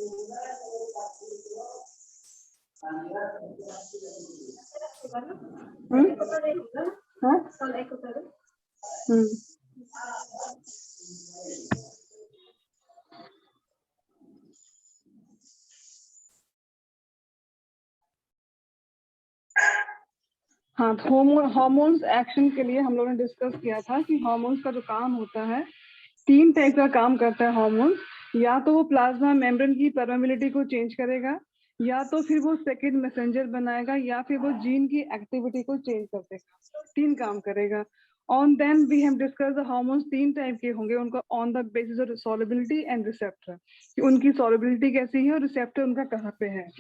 हाँ, hormones action के लिए हम लोगों ने डिस्कस किया था कि हार्मोन्स का जो काम होता है, 3 टाइप का काम करता है हार्मोन्स। या तो वो प्लाज्मा मेम्ब्रेन की परमेबिलिटी को चेंज करेगा, या तो फिर वो सेकेंड मैसेंजर बनाएगा, या फिर वो जीन की एक्टिविटी को चेंज कर देगा। 3 काम करेगा। On then we have discuss the hormones 3 type के होंगे, उनका on the basis of solubility and receptor, कि उनकी सॉल्युबिलिटी कैसी है और रिसेप्टर उनका कहाँ पे है।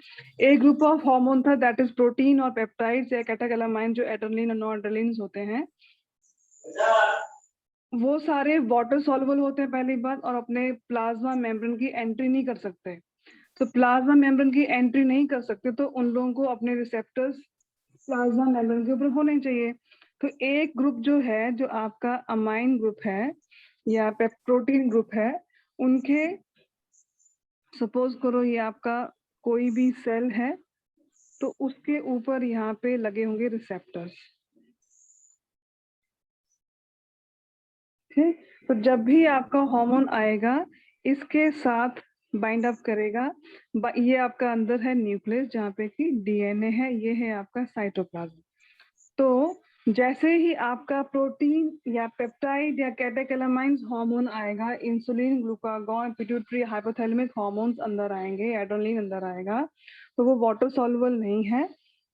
एक ग्रुप ऑफ हार्मोन था दैट इज प्रोटीन और पेप्टाइड्स या कैटेकोलामाइन, जो एड्रेनलिन और नॉरएड्रेनलिन होते हैं। वो सारे वाटर सॉल्युबल होते हैं पहली बात, और अपने प्लाज्मा मेम्ब्रेन की एंट्री नहीं कर सकते। तो प्लाज्मा मेम्ब्रेन की एंट्री नहीं कर सकते तो उन लोगों को अपने रिसेप्टर्स प्लाज्मा मेम्ब्रेन के ऊपर होने चाहिए। तो एक ग्रुप जो है, जो आपका अमाइन ग्रुप है या प्रोटीन ग्रुप है, उनके सपोज करो ये आपका कोई भी सेल है, तो उसके ऊपर यहाँ पे लगे होंगे रिसेप्टर्स। ठीक, तो जब भी आपका हार्मोन आएगा, इसके साथ बाइंड अप करेगा। ये आपका अंदर है न्यूक्लियस, जहाँ पे कि डीएनए है, ये है आपका साइटोप्लाज्म। तो जैसे ही आपका प्रोटीन या पेप्टाइड या कैटेकोलामाइन्स हार्मोन आएगा, insulin, glucagon, pituitary, hypothalamic hormones अंदर आएंगे, एड्रेनलिन अंदर आएगा, तो वो वाटर सॉल्युबल नहीं है।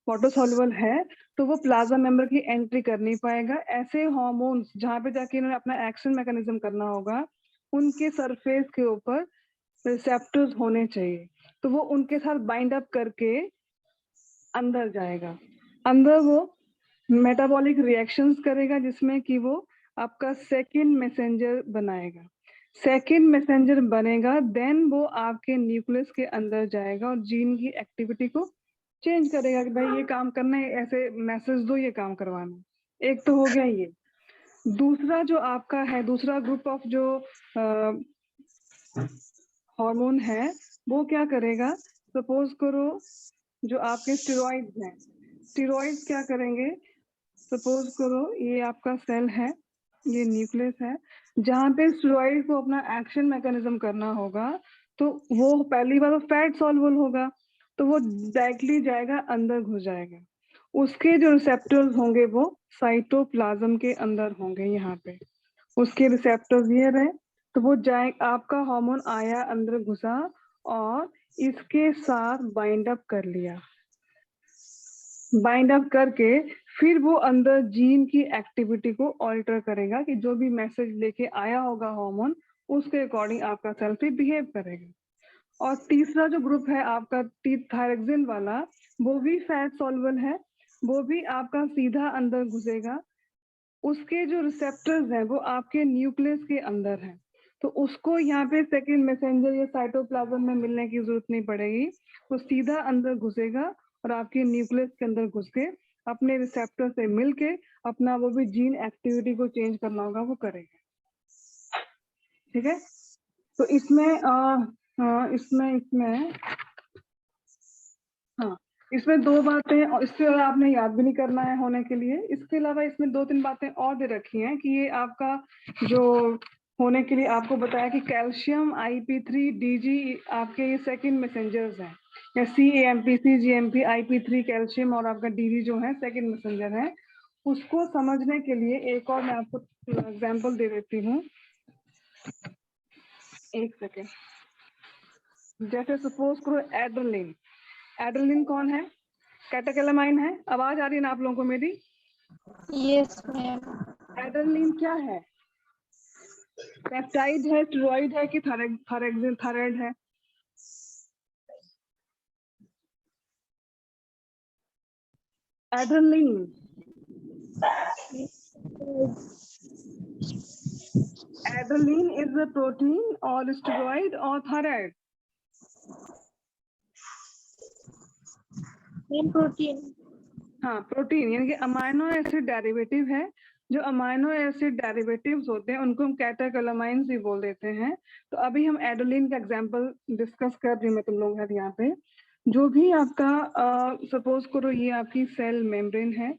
वाटर सॉल्युबल है तो वो प्लाज्मा मेम्ब्रेन की एंट्री कर नहीं पाएगा। ऐसे हार्मोन्स जहाँ पे जाके इन्होंने अपना एक्शन मैकेनिज्म करना होगा, उनके सरफेस के ऊपर रिसेप्टर्स होने चाहिए, तो वो उनके साथ बाइंड अप करके अंदर जाएगा। अंदर वो मेटाबॉलिक रिएक्शंस करेगा, जिसमें कि वो आपका सेकंड मैसेंजर बनाएगा। सेकंड मैसेंजर बनेगा, देन वो आपके न्यूक्लियस के अंदर जाएगा और जीन की एक्टिविटी को चेंज करेगा कि भाई ये काम करना है, ऐसे मैसेज दो, ये काम करवाना। एक तो हो गया ये। दूसरा जो आपका है, दूसरा ग्रुप ऑफ जो हार्मोन है, वो क्या करेगा, सपोज करो जो आपके स्टेरॉइड्स हैं, स्टेरॉइड्स क्या करेंगे, सपोज करो ये आपका सेल है, ये न्यूक्लियस है, जहाँ पे स्टेरॉइड को अपना एक्शन मैकेनिज्म करना होगा, तो वो पहली बार तो फैट सॉल्युबल होगा, तो वो डायरेक्टली जाएगा, अंदर घुस जाएगा। उसके जो रिसेप्टर्स होंगे वो साइटोप्लाज्म के अंदर होंगे, यहाँ पे उसके रिसेप्टर्स ये रहे, तो वो जाए, आपका हार्मोन आया, अंदर घुसा और इसके साथ बाइंड अप कर लिया। बाइंड अप करके फिर वो अंदर जीन की एक्टिविटी को ऑल्टर करेगा, कि जो भी मैसेज लेके आया होगा हार्मोन, उसके अकॉर्डिंग आपका सेल फिर बिहेव करेगा। और तीसरा जो ग्रुप है आपका थायरक्सिन वाला, वो भी फैट सॉल्युबल है, वो भी आपका सीधा अंदर घुसेगा। उसके जो रिसेप्टर्स हैं वो आपके न्यूक्लियस के अंदर हैं, तो उसको यहाँ पे सेकेंड मैसेंजर या साइटोप्लाज्म में मिलने की जरूरत नहीं पड़ेगी, वो सीधा अंदर घुसेगा और आपके न्यूक्लियस के अंदर घुस के अपने रिसेप्टर से मिलके अपना वो भी जीन एक्टिविटी को चेंज करना होगा वो करेगा। ठीक है, तो इसमें हाँ, इसमें 2 बातें, और इससे ज़्यादा आपने याद भी नहीं करना है होने के लिए। इसके अलावा इसमें 2-3 बातें और दे रखी हैं कि ये आपका जो होने के लिए आपको बताया कि कैल्शियम, IP3, DG आपके ये सेकंड मैसेंजर्स हैं, या CAMP, CGMP, IP3, कैल्शियम और आपका DG जो है सेकंड मैसेंजर है। उसको समझने के लिए एक और मैं आपको एग्जाम्पल दे देती हूँ, एक सेकेंड। जैसे सपोज करो एड्रेनलिन, एड्रेनलिन कौन है, कैटेकोलामाइन है। आवाज आ रही है ना आप लोगों को मेरी? Yes ma'am. एड्रेनलिन क्या है, पेप्टाइड है, स्टेरॉइड है कि थायराइड है? Adrenaline adrenaline is a protein और स्टेरॉइड और थायराइड? Ma'am protein. हाँ, प्रोटीन, यानी कि अमाइनो एसिड डेरिवेटिव है, जो अमाइनो एसिड डेरिवेटिव्स होते हैं उनको हम कैटेकोलामाइंस भी बोल देते हैं। तो अभी हम एडेनिन का एग्जांपल डिस्कस कर रही हूँ मैं तुम लोगों के साथ यहाँ पे। जो भी आपका सपोज करो ये आपकी सेल मेम्ब्रेन है,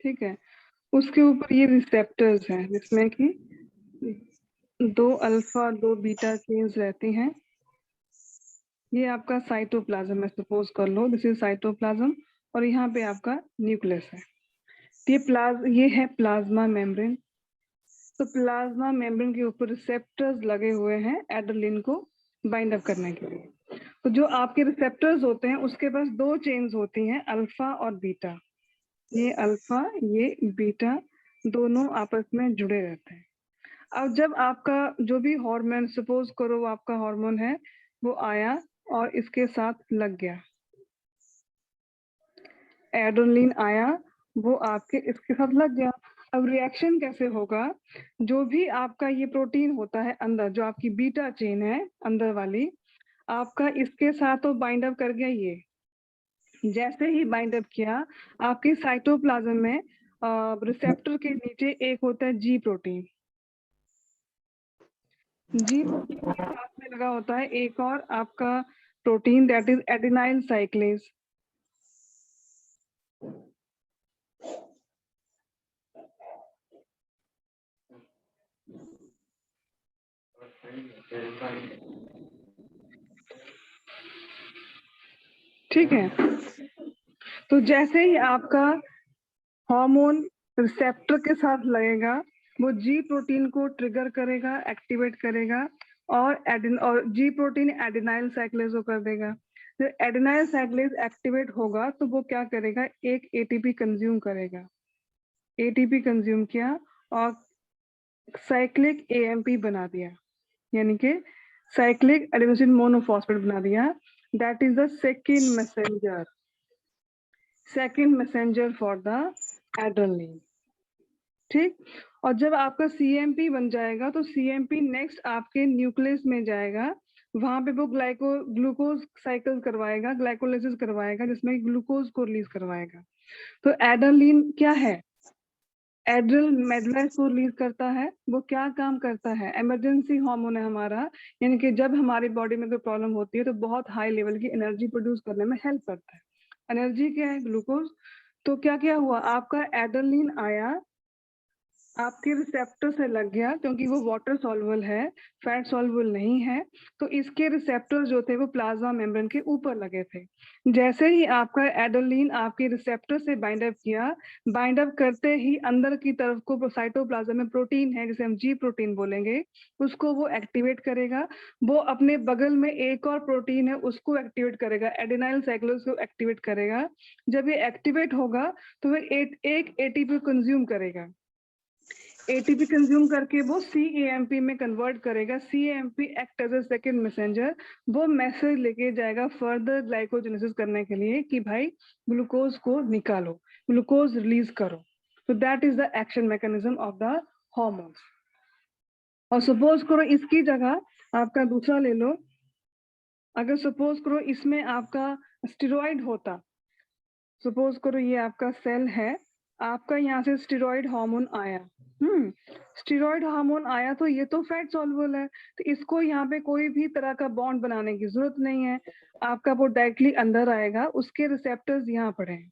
ठीक है, उसके ऊपर ये रिसेप्टर्स हैं जिसमें कि 2 अल्फा 2 बीटा चेन्स रहती हैं। ये आपका साइटोप्लाज्म है, सपोज कर लो दिस इज साइटोप्लाज्म, और यहाँ पे आपका न्यूक्लियस है। ये है प्लाज्मा मेम्ब्रेन। तो प्लाज्मा मेम्ब्रेन के ऊपर रिसेप्टर्स लगे हुए हैं एडेनिन को बाइंड अप करने के लिए। तो जो आपके रिसेप्टर्स होते हैं उसके पास 2 चेन्स होती हैं, अल्फा और बीटा। ये अल्फा ये बीटा दोनों आपस में जुड़े रहते हैं। अब जब आपका जो भी हार्मोन, सपोज करो वो आपका हार्मोन है, वो आया और इसके साथ लग गया, एड्रेनलिन आया, वो आपके इसके साथ लग गया। अब रिएक्शन कैसे होगा? जो भी आपका ये प्रोटीन होता है अंदर, जो आपकी बीटा चेन है अंदर वाली, आपका इसके साथ तो बाइंड अप कर गया। ये जैसे ही बाइंड अप किया, आपके साइटोप्लाज्म में रिसेप्टर के नीचे एक होता है जी प्रोटीन। जी प्रोटीन के साथ में लगा होता है एक और आपका प्रोटीन, दैट इज एडिनाइल साइक्लेज। ठीक है, तो जैसे ही आपका हार्मोन रिसेप्टर के साथ लगेगा, वो जी प्रोटीन को ट्रिगर करेगा, एक्टिवेट करेगा, और जी प्रोटीन एडिनाइल साइक्लेज को कर देगा। जब एडिनाइल साइक्लेज एक्टिवेट होगा तो वो क्या करेगा, एक एटीपी कंज्यूम करेगा। एटीपी कंज्यूम किया और साइक्लिक एएमपी बना दिया, यानी कि साइक्लिक एडेनोसिन मोनोफॉस्फेट बना दिया। That is the second messenger for the adrenaline. ठीक, और जब आपका सीएमपी बन जाएगा तो सीएमपी नेक्स्ट आपके न्यूक्लियस में जाएगा, वहां पे वो ग्लूकोज साइकिल करवाएगा, ग्लाइकोलाइसिस करवाएगा, जिसमें ग्लूकोज को रिलीज करवाएगा। तो एड्रेनलिन क्या है? एड्रिल मेडलाइज को रिलीज करता है। वो क्या काम करता है? इमरजेंसी हार्मोन है हमारा, यानी कि जब हमारी बॉडी में कोई प्रॉब्लम होती है तो बहुत हाई लेवल की एनर्जी प्रोड्यूस करने में हेल्प करता है। एनर्जी क्या है? ग्लूकोज। तो क्या क्या हुआ, आपका एड्रेनलिन आया, आपके रिसेप्टर से लग गया, क्योंकि वो वाटर सॉल्युबल है, फैट सॉल्युबल नहीं है, तो इसके रिसेप्टर जो थे वो प्लाज्मा मेम्ब्रेन के ऊपर लगे थे। जैसे ही आपका एड्रेनलिन आपके रिसेप्टर से बाइंड अप किया, बाइंड अप करते ही अंदर की तरफ को साइटोप्लाज्म में प्रोटीन है जिसे हम जी प्रोटीन बोलेंगे, उसको वो एक्टिवेट करेगा। वो अपने बगल में एक और प्रोटीन है उसको एक्टिवेट करेगा, एडेनाइल साइक्लेज को एक्टिवेट करेगा। जब ये एक्टिवेट होगा तो वो एक एटीपी कंज्यूम करेगा। एटीपी कंज्यूम करके वो सीएएमपी में कन्वर्ट करेगा। CAMP act as a second messenger, वो मैसेज लेके जाएगा फर्दर ग्लाइकोजेनेसिस करने के लिए कि भाई ग्लूकोज को निकालो, ग्लूकोज रिलीज करो। तो that is the action mechanism of the hormones. और सपोज करो इसकी जगह आपका दूसरा ले लो, अगर सपोज करो इसमें आपका स्टेरॉइड होता, सपोज करो ये आपका सेल है, आपका यहाँ से स्टेरॉइड हार्मोन आया, स्टेरॉइड हार्मोन आया, तो ये तो फैट सॉल्युबल है, तो इसको यहाँ पे कोई भी तरह का बॉन्ड बनाने की जरूरत नहीं है। आपका वो डायरेक्टली अंदर आएगा, उसके रिसेप्टर्स यहाँ पड़े हैं।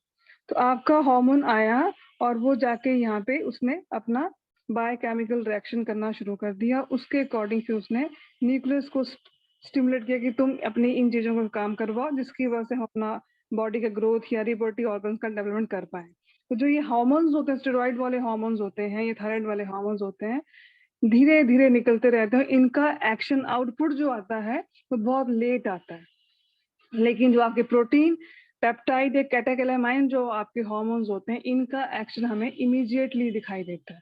तो आपका हार्मोन आया और वो जाके यहाँ पे उसने अपना बायोकेमिकल रिएक्शन करना शुरू कर दिया। उसके अकॉर्डिंग से उसने न्यूक्लियस को स्टिमुलेट किया कि तुम अपनी इन चीजों को काम करवाओ, जिसकी वजह से हम अपना बॉडी का ग्रोथ या रिप्रोडक्टिव ऑर्गन्स का डेवलपमेंट कर पाए। तो जो ये हार्मोन्स होते हैं, स्टेरॉइड वाले हार्मोन्स होते हैं, ये थायराइड वाले हार्मोन्स होते हैं, धीरे धीरे निकलते रहते हैं। इनका एक्शन आउटपुट जो आता है वो बहुत लेट आता है, लेकिन जो आपके प्रोटीन, पेप्टाइड या कैटेकोलामाइन जो आपके हार्मोन्स होते हैं, इनका एक्शन हमें इमीडिएटली दिखाई देता है।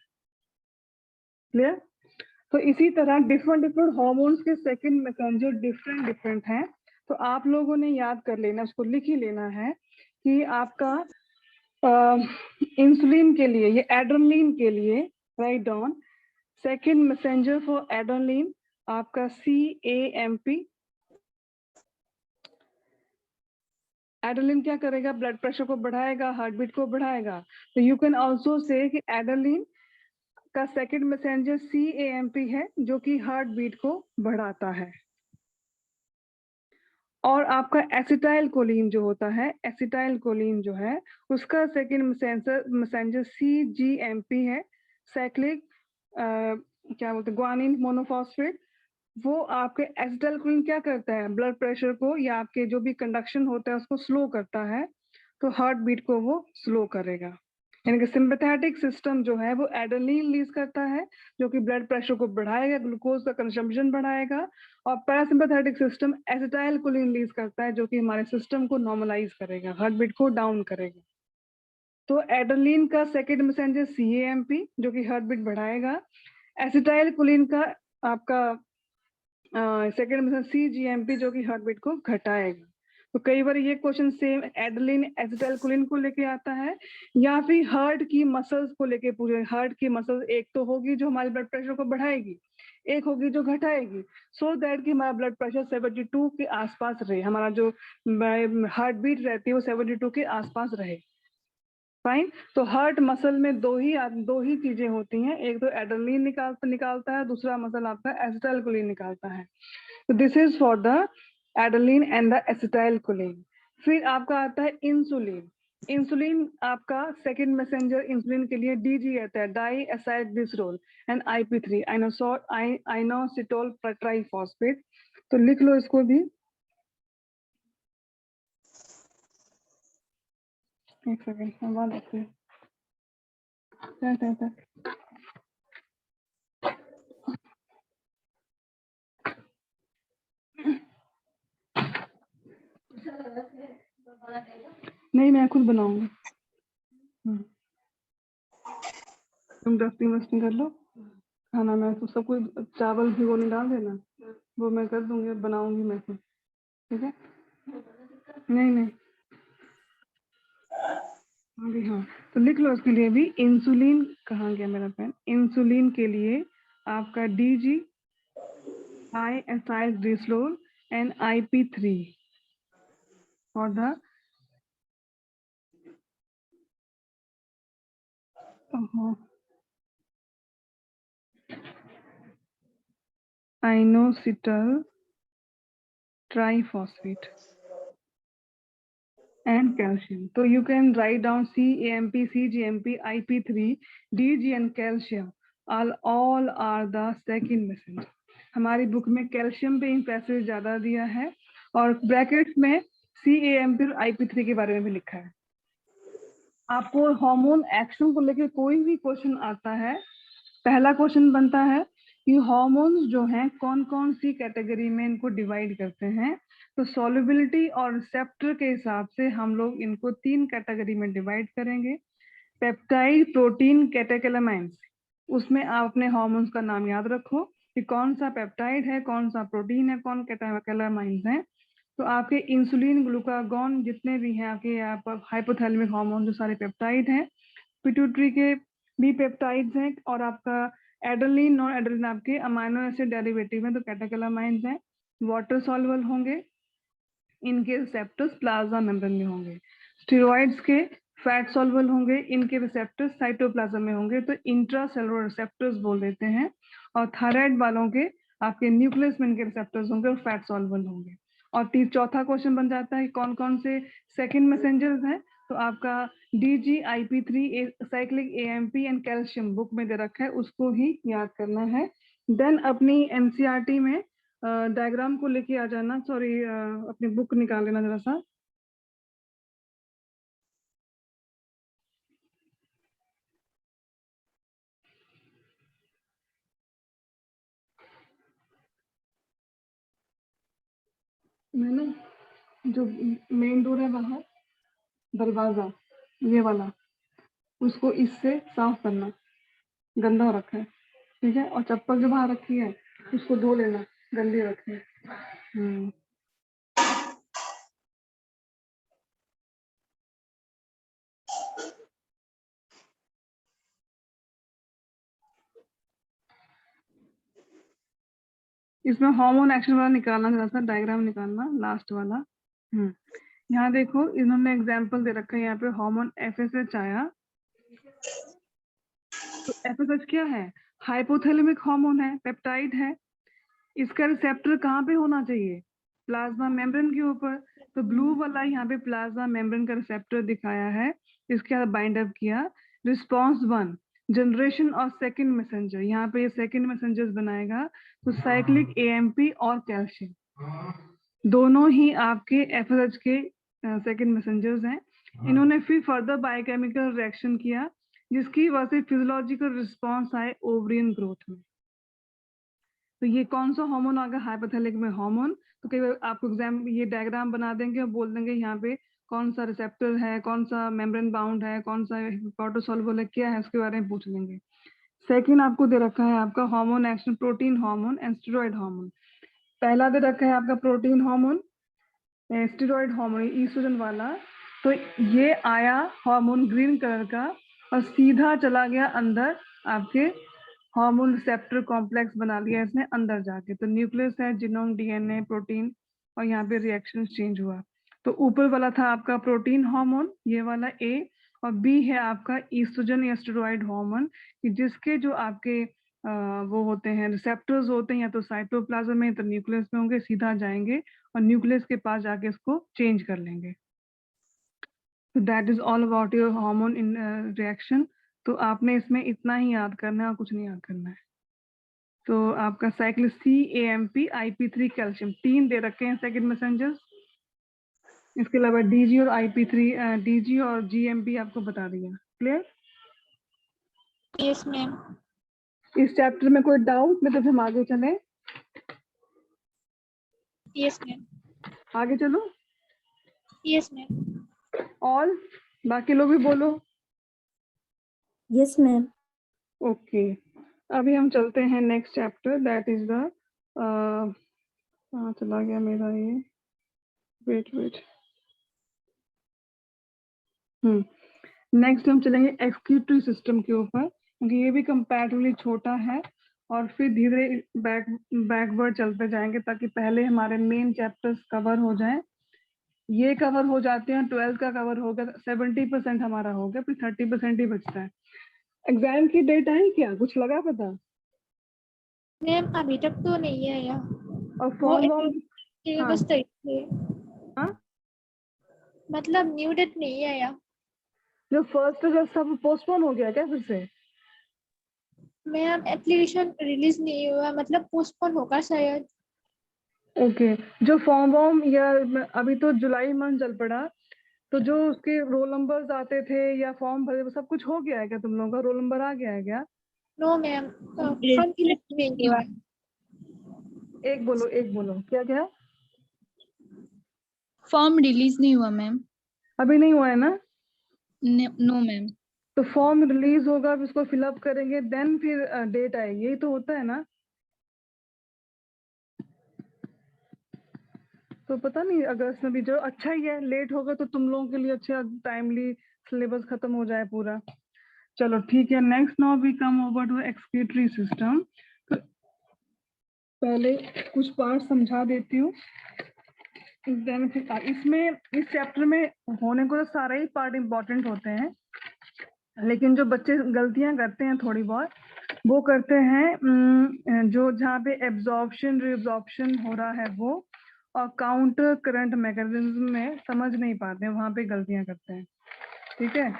क्लियर? तो इसी तरह डिफरेंट हार्मोन्स के सेकंड मैसेंजर डिफरेंट हैं। तो आप लोगों ने याद कर लेना, उसको लिख ही लेना है कि आपका इंसुलिन के लिए, ये एड्रेनलिन के लिए, write down, second messenger for adrenaline आपका CAMP, एड्रेनलिन क्या करेगा? ब्लड प्रेशर को बढ़ाएगा, हार्ट बीट को बढ़ाएगा। तो यू कैन ऑल्सो से कि एड्रेनलिन का सेकंड मैसेंजर CAMP है, जो कि हार्ट बीट को बढ़ाता है। और आपका एसिटाइल कोलिन जो होता है, एसिटाइल कोलिन जो है उसका सेकंड मैसेंजर CGMP है, साइक्लिक क्या बोलते हैं, ग्वानिन मोनोफॉस्फेट। वो आपके एसिटाइल कोलिन क्या करता है? ब्लड प्रेशर को या आपके जो भी कंडक्शन होता है उसको स्लो करता है, तो हार्ट बीट को वो स्लो करेगा। यानी कि सिंपैथेटिक सिस्टम जो है वो एड्रेनलिन रिलीज करता है, जो कि ब्लड प्रेशर को बढ़ाएगा, ग्लूकोज का कंजम्पशन बढ़ाएगा। और parasympathetic system acetyl choline release करता है, जो कि हमारे सिस्टम को नॉर्मलाइज करेगा, हार्ट बीट को डाउन करेगा। तो एड्रेनलिन का सेकेंड मैसेंजर CAMP, जो कि हार्ट बीट बढ़ाएगा। एसिटाइल कोलिन का आपका सेकेंड मैसेंजर CGMP, जो कि हार्ट बीट को घटाएगा। तो कई बार ये question same adrenaline acetyl choline को लेके आता है, या फिर हार्ट की मसल्स को लेके पूछे। हार्ट की मसल्स एक तो होगी जो हमारे ब्लड प्रेशर को बढ़ाएगी, एक होगी जो घटाएगी, सो दैट कि हमारा ब्लड प्रेशर 72 के आसपास रहे, हमारा जो हार्ट बीट रहती है वो 72 के आसपास रहे। फाइन। तो हार्ट मसल में दो ही चीजें होती हैं, एक तो एड्रेनलिन निकालता है, दूसरा मसल आपका एसिटाइल कोलिन निकालता है। तो this is for the adrenaline and the acetylcholine. फिर आपका आता है इंसुलिन। इंसुलिन आपका सेकंड मैसेंजर इंसुलिन के लिए DG आता है, diacylglycerol, and IP3 inositol triphosphate. तो लिख लो इसको भी। एक सेकेंड आवाज आती है। नहीं, मैं खुद बनाऊंगी। तुम डस्टिंग कर लो। खाना मैं तो सब कुछ, चावल भिगोने डाल देना, वो मैं कर दूंगी, बनाऊंगी मैं खुद। ठीक है? नहीं नहीं, अभी हाँ। तो लिख लो इसके लिए भी। इंसुलिन, कहाँ गया मेरा पेन? इंसुलिन के लिए आपका DG, high acyl glycerol, and IP3 for the inositol triphosphate and calcium. So you can write down CAMP, CGMP, IP3, DG and calcium. All are the second messenger. हमारी book में calcium पे impressive ज्यादा दिया है, और brackets में CAMP और IP3 के बारे में भी लिखा है। आपको हार्मोन एक्शन को लेकर कोई भी क्वेश्चन आता है, पहला क्वेश्चन बनता है कि हार्मोन्स जो हैं कौन कौन सी कैटेगरी में इनको डिवाइड करते हैं। तो सॉल्युबिलिटी और रिसेप्टर के हिसाब से हम लोग इनको 3 कैटेगरी में डिवाइड करेंगे। Peptide, protein, catecholamines. उसमें आप अपने हार्मोन्स का नाम याद रखो कि कौन सा पेप्टाइड है, कौन सा प्रोटीन है, कौन कैटेकोलामाइंस है। तो आपके इंसुलिन, ग्लूकागॉन, जितने भी हैं आपके हाइपोथैलेमिक हार्मोन, जो सारे पेप्टाइड हैं। पिट्यूटरी के भी पेप्टाइड्स हैं, और आपका एड्रेनलिन, नॉन एड्रेनलिन आपके अमाइनो एसिड डेरिवेटिव हैं, तो कैटेकोलामाइंस हैं। वाटर सॉल्युबल होंगे, इनके रिसेप्टर्स प्लाज्मा मेम्ब्रेन में होंगे। स्टेरॉइड्स के फैट सॉल्युबल होंगे, इनके रिसेप्टर्स साइटोप्लाज्म में होंगे, तो इंट्रासेलुलर रिसेप्टर्स बोल देते हैं। और थायराइड वालों के आपके न्यूक्लियस में इनके रिसेप्टर्स होंगे और फैट सॉल्युबल होंगे। और चौथा क्वेश्चन बन जाता है कौन कौन से सेकंड मैसेंजर्स हैं। तो आपका DG, IP3, cyclic AMP and calcium book में दे रखा है, उसको ही याद करना है। देन अपनी NCERT में डायग्राम को लेके आ जाना। सॉरी, अपनी बुक निकाल लेना जरा सा। मैंने जो मेन डोर है बाहर, दरवाजा ये वाला, उसको इससे साफ करना, गंदा हो रखा है। ठीक है? और चप्पल जो बाहर रखी है उसको धो लेना, गंदी रखी है। इसमें हार्मोन एक्शन वाला निकालना, जरा सा डायग्राम निकालना, लास्ट वाला। यहाँ देखो इन्होंने एग्जाम्पल दे रखा है, यहाँ पे हार्मोन FSH आया। तो FSH क्या है? हाइपोथैलेमिक हार्मोन है, पेप्टाइड है। इसका रिसेप्टर कहाँ पे होना चाहिए? प्लाज्मा मेम्ब्रेन के ऊपर। तो ब्लू वाला यहाँ पे प्लाज्मा मेम्ब्रेन का रिसेप्टर दिखाया है, इसके साथ बाइंड अप किया। रिस्पॉन्स 1 जनरेशन और सेकंड मैसेंजर, यहाँ पे ये सेकंड मैसेंजर्स बनाएगा। तो साइक्लिक AMP और कैल्शियम दोनों ही आपके FSH के सेकंड मैसेंजर्स हैं। इन्होंने फिर फर्दर बायोकेमिकल रिएक्शन किया, जिसकी वजह से फिजियोलॉजिकल रिस्पॉन्स आए ओवरियन ग्रोथ में। तो ये कौन सा हार्मोन आ गया? हाइपोथैलेमिक में हार्मोन। तो कई बार आपको एग्जाम ये डायग्राम बना देंगे और बोल देंगे यहाँ पे कौन सा रिसेप्टर है, कौन सा मेम्ब्रेन बाउंड है, कौन सा हिप्पोटोसोल्युबल है, क्या है, उसके बारे में पूछ लेंगे। सेकंड आपको दे रखा है आपका hormone action, protein hormone and steroid hormone. पहला दे रखा है आपका protein hormone, steroid hormone estrogen वाला। तो ये आया हार्मोन ग्रीन कलर का और सीधा चला गया अंदर आपके हार्मोन रिसेप्टर कॉम्प्लेक्स बना लिया इसने अंदर जाके। तो न्यूक्लियस है, जीनोम, DNA, प्रोटीन, और यहाँ पे रिएक्शन चेंज हुआ। तो ऊपर वाला था आपका प्रोटीन हार्मोन, ये वाला A, और B है आपका ईस्ट्रोजन या स्टेरॉइड हार्मोन, कि जिसके जो आपके वो होते हैं रिसेप्टर्स होते हैं, या तो साइटोप्लाज्म में तो न्यूक्लियस में होंगे, सीधा जाएंगे और न्यूक्लियस के पास जाके इसको चेंज कर लेंगे। तो that is all about your hormone in reaction. तो आपने इसमें इतना ही याद करना है और कुछ नहीं याद करना है। तो आपका साइकिल CAMP IP3 कैल्शियम 3 दे रखे हैं सेकंड मैसेंजर्स। इसके अलावा DG और IP3 DG और GMP आपको बता दिया। क्लियर? Yes ma'am. इस चैप्टर में कोई डाउट में तो हम आगे चले? Yes ma'am. आगे चलो। Yes ma'am. ऑल बाकी लोग भी बोलो। Yes ma'am. ओके, अभी हम चलते हैं next chapter, that is the चला गया मेरा ये, वेट। नेक्स्ट हम चलेंगे एक्सक्रीटरी सिस्टम के ऊपर, क्योंकि ये भी कंपैरेटिवली छोटा है और फिर धीरे बैकवर्ड चलते जाएंगे, ताकि पहले हमारे मेन चैप्टर्स कवर हो जाएं। ये कवर हो जाते हैं, 12th का कवर हो गया, 70% हमारा हो गया, फिर 30% ही बचता है। एग्जाम की डेट आई क्या? कुछ लगा पता? मैम अभी तक तो नहीं आया। और फॉर्म वॉर्म? बस तरीके हाँ, मतलब न्यू डेट नहीं आया। जो 1 अगस्त सब पोस्टपोन हो गया क्या फिर से? मैम एप्लीकेशन रिलीज नहीं हुआ, मतलब पोस्टपोन होगा शायद। ओके, जो फॉर्म वॉर्म या अभी तो जुलाई मंथ चल पड़ा, तो जो उसके रोल नंबर्स आते थे या फॉर्म भरे, वो सब कुछ हो गया है क्या? तुम लोगों का रोल नंबर आ गया है क्या? नो मैम, फॉर्म फिलअप नहीं हुआ। एक बोलो क्या क्या? फॉर्म रिलीज नहीं हुआ मैम। अभी नहीं हुआ है ना? No ma'am. तो फॉर्म रिलीज होगा, फिर उसको फिलअप करेंगे, देन फिर डेट आएगी, यही तो होता है ना? तो पता नहीं अगस्त में भी, जो अच्छा ही है, लेट होगा तो तुम लोगों के लिए अच्छा, टाइमली सिलेबस खत्म हो जाए पूरा। चलो ठीक है, next now we come over to excretory system. तो पहले कुछ पार्ट समझा देती हूँ, इसमें इस चैप्टर में होने को तो सारे ही पार्ट इंपॉर्टेंट होते हैं, लेकिन जो बच्चे गलतियां करते हैं थोड़ी बहुत, वो करते हैं जो जहाँ पे एब्जॉर्प्शन रिएब्जॉर्प्शन हो रहा है वो, और काउंटर करंट मैकेनिज्म में समझ नहीं पाते हैं, वहां पे गलतियां करते हैं। ठीक है,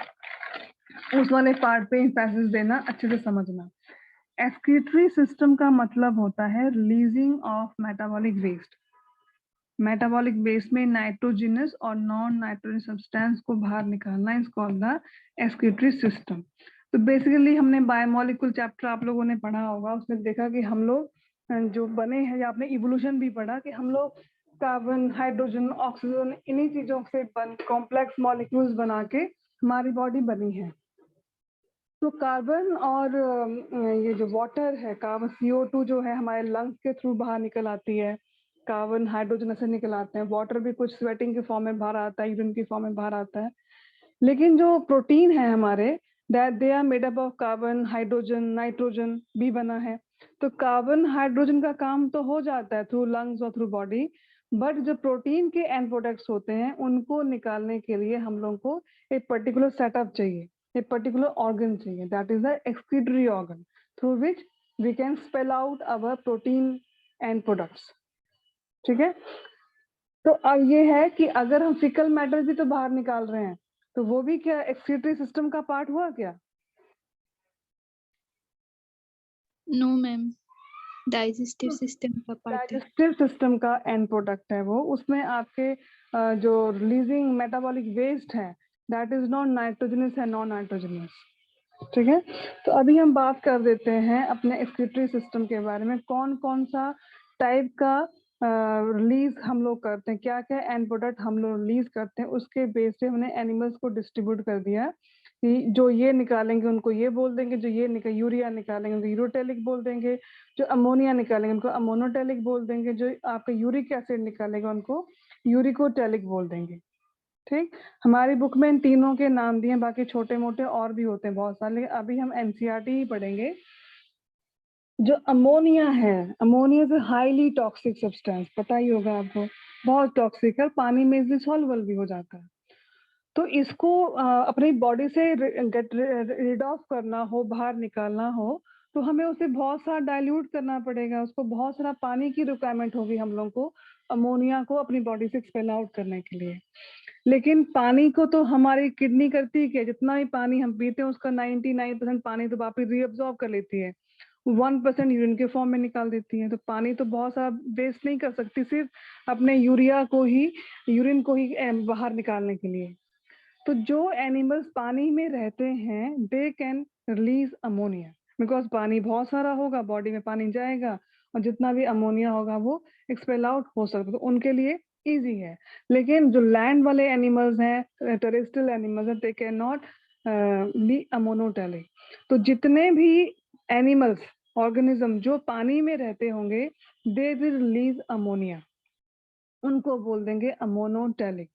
उस वाले पार्ट पे एम्फेसिस देना, अच्छे से समझना। एक्सक्रीटरी सिस्टम का मतलब होता है releasing of metabolic waste. Metabolic waste में नाइट्रोजनस और नॉन नाइट्रोजन सब्सटेंस को बाहर निकालना is called the excretory system. तो बेसिकली हमने बायोमोलिक्यूल चैप्टर आप लोगों ने पढ़ा होगा, उसमें देखा कि हम लोग जो बने हैं, या आपने इवोल्यूशन भी पढ़ा कि हम लोग कार्बन, हाइड्रोजन, ऑक्सीजन, इन्हीं चीजों से कॉम्प्लेक्स मॉलिक्यूल्स बना के हमारी बॉडी बनी है। तो कार्बन और ये जो वाटर है, कार्बन CO2 जो है हमारे लंग्स के थ्रू बाहर निकल आती है, कार्बन हाइड्रोजन ऐसे निकल आते हैं, वाटर भी कुछ स्वेटिंग के फॉर्म में बाहर आता है, यूरिन की फॉर्म में बाहर आता है। लेकिन जो प्रोटीन है हमारे, that they are made up of carbon, hydrogen, nitrogen भी बना है। तो कार्बन हाइड्रोजन का काम तो हो जाता है थ्रू लंग्स और थ्रू बॉडी, बट जो प्रोटीन के एंड प्रोडक्ट्स होते हैं उनको निकालने के लिए हम लोगों को एक पर्टिकुलर सेटअप चाहिए, एक पर्टिकुलर ऑर्गन चाहिए, that is the excretory organ through which we can spell out our protein and products. ठीक है, तो अब ये है कि अगर हम फिकल मैटर भी तो बाहर निकाल रहे हैं तो वो भी क्या एक्सक्रीटरी सिस्टम का पार्ट हुआ क्या? नो मैम, डाइजेस्टिव सिस्टम का पार्ट है। डाइजेस्टिव सिस्टम का एंड प्रोडक्ट है वो, उसमें आपके जो रिलीजिंग मेटाबॉलिक वेस्ट है दैट इज नॉट नाइट्रोजनस है, नॉन नाइट्रोजनस। ठीक है, तो अभी हम बात कर देते हैं अपने एक्सक्रीटरी सिस्टम के बारे में, कौन कौन सा टाइप का रिलीज हम लोग करते हैं, क्या क्या एंड प्रोडक्ट हम लोग रिलीज करते हैं। उसके बेस पे हमने एनिमल्स को डिस्ट्रीब्यूट कर दिया कि जो ये निकालेंगे उनको ये बोल देंगे, जो ये यूरिया निकालेंगे उनको यूरोटेलिक बोल देंगे, जो अमोनिया निकालेंगे उनको अमोनोटेलिक बोल देंगे, जो आपका यूरिक एसिड निकालेगा उनको यूरिकोटेलिक बोल देंगे। ठीक, हमारी बुक में इन तीनों के नाम दिए, बाकी छोटे मोटे और भी होते हैं बहुत सारे, लेकिन अभी हम एनसीईआरटी ही पढ़ेंगे। जो अमोनिया है, ammonia is highly toxic substance, पता ही होगा आपको, बहुत टॉक्सिक है, पानी में इजीली सॉल्युबल भी हो जाता है। तो इसको अपनी बॉडी से गेट रिड ऑफ करना हो, बाहर निकालना हो, तो हमें उसे बहुत सारा डाइल्यूट करना पड़ेगा, उसको बहुत सारा पानी की रिक्वायरमेंट होगी हम लोगों को अमोनिया को अपनी बॉडी से एक्सपेल आउट करने के लिए। लेकिन पानी को तो हमारी किडनी करती है, जितना भी पानी हम पीते हैं उसका 99% पानी तो वापस रीअब्सॉर्ब कर लेती है, 1% यूरिन के फॉर्म में निकाल देती है। तो पानी तो बहुत सारा वेस्ट नहीं कर सकती, सिर्फ अपने यूरिया को ही, यूरिन को ही बाहर निकालने के लिए। तो जो एनिमल्स पानी में रहते हैं they can release ammonia, because पानी बहुत सारा होगा, बॉडी में पानी जाएगा और जितना भी अमोनिया होगा वो एक्सपेल आउट हो सकता है, तो उनके लिए इजी है। लेकिन जो लैंड वाले एनिमल्स हैं, टेरेस्ट्रियल एनिमल्स हैं, they can not be ammonotelic. तो जितने भी एनिमल्स, ऑर्गेनिज्म जो पानी में रहते होंगे दे विल रिलीज अमोनिया, उनको बोल देंगे अमोनोटेलिक।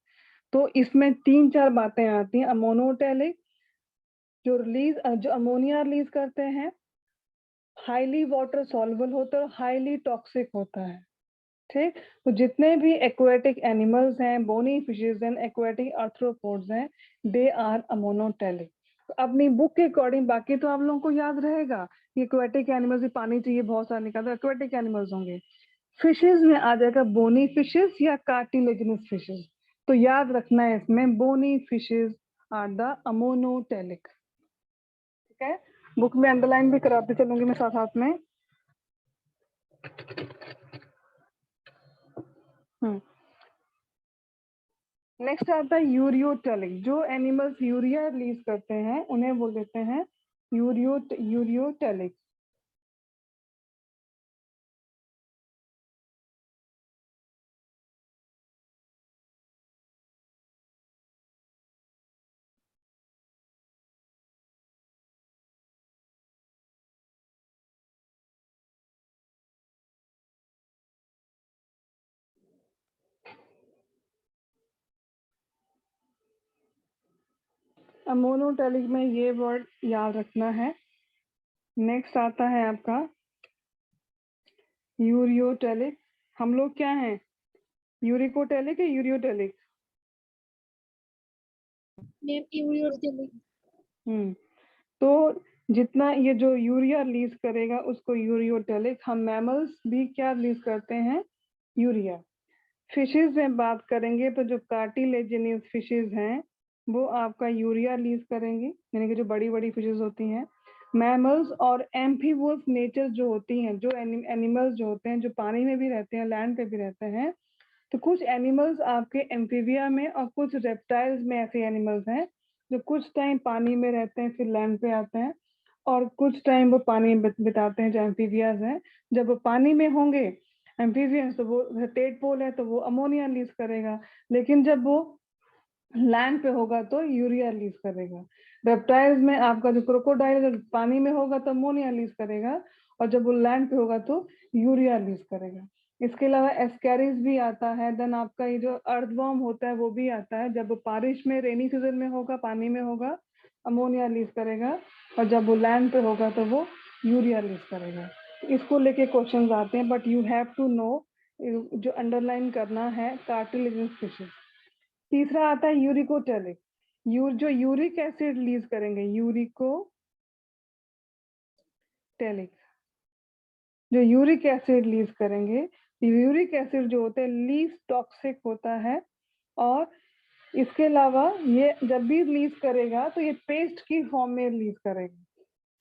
तो इसमें 3-4 बातें आती हैं। अमोनोटेलिक जो अमोनिया रिलीज करते हैं हाईली वाटर सॉल्युबल होता है और हाईली टॉक्सिक होता है। ठीक, तो जितने भी एक्वेटिक एनिमल्स हैं, बोनी फिशेज हैं, एक्वेटिक आर्थ्रोपोड्स हैं, दे आर अमोनोटेलिक। तो अपनी बुक के अकॉर्डिंग, बाकी तो आप लोगों को याद रहेगा कि एक्वेटिक एनिमल्स भी पानी चाहिए बहुत सारा निकालते, एक्वेटिक एनिमल्स होंगे। फिशेज में आ जाएगा बोनी फिशेज या कार्टिलेजिनस फिशेज, तो याद रखना है इसमें bony fishes are the ammonotelic. ठीक है, बुक में अंडरलाइन भी कराते चलूंगी मैं साथ साथ में। नेक्स्ट आता है यूरियोटेलिक। जो एनिमल्स यूरिया रिलीज करते हैं उन्हें बोल देते हैं यूरियोटेलिक। अमोनोटेलिक में ये वर्ड याद रखना है। नेक्स्ट आता है आपका यूरियोटेलिक। हम लोग क्या हैं, यूरिकोटेलिक या यूरियोटेलिक? Ma'am ureotelic. तो जितना ये जो यूरिया रिलीज करेगा उसको यूरियोटेलिक। हम मैमल्स भी क्या रिलीज करते हैं, यूरिया। फिशेज में बात करेंगे तो जो कार्टिलेजिनियस फिशेज हैं वो आपका यूरिया रिलीज करेंगी, यानी कि जो बड़ी बड़ी फिशेज होती हैं। मैमल्स और एम्फीबियस नेचर जो होती हैं, जो एनिमल्स जो होते हैं जो पानी में भी रहते हैं, लैंड पे भी रहते हैं, तो कुछ एनिमल्स आपके एम्फीबिया में और कुछ रेप्टाइल्स में ऐसे एनिमल्स हैं जो कुछ टाइम पानी में रहते हैं फिर लैंड पे आते हैं, और कुछ टाइम वो पानी में बिताते हैं जो एम्फीबियाज हैं। जब वो पानी में होंगे एम्फीबियंस तो वो टेडपोल है तो वो अमोनिया रिलीज करेगा, लेकिन जब वो लैंड पे होगा तो यूरिया रिलीज करेगा। रेप्टाइल्स में आपका जो क्रोकोडाइल जब पानी में होगा तो अमोनिया रिलीज करेगा, और जब वो लैंड पे होगा तो यूरिया रिलीज करेगा। इसके अलावा एस्कैरिस भी आता है। देन आपका ये जो अर्थवर्म होता है वो भी आता है, जब वो बारिश में रेनी सीजन में होगा, पानी में होगा, अमोनिया रिलीज करेगा, और जब वो लैंड पे होगा तो वो यूरिया रिलीज करेगा। इसको लेके क्वेश्चंस आते हैं, but you have to know जो अंडरलाइन करना है, कार्टिलेजिनस फिशेस। तीसरा आता है यूरिकोटेलिक। जो यूरिक एसिड रिलीज करेंगे, यूरिकोटेलिक, जो यूरिक एसिड रिलीज करेंगे। यूरिक एसिड जो होता है लीस्ट टॉक्सिक होता है, और इसके अलावा ये जब भी रिलीज करेगा तो ये पेस्ट की फॉर्म में रिलीज करेगा।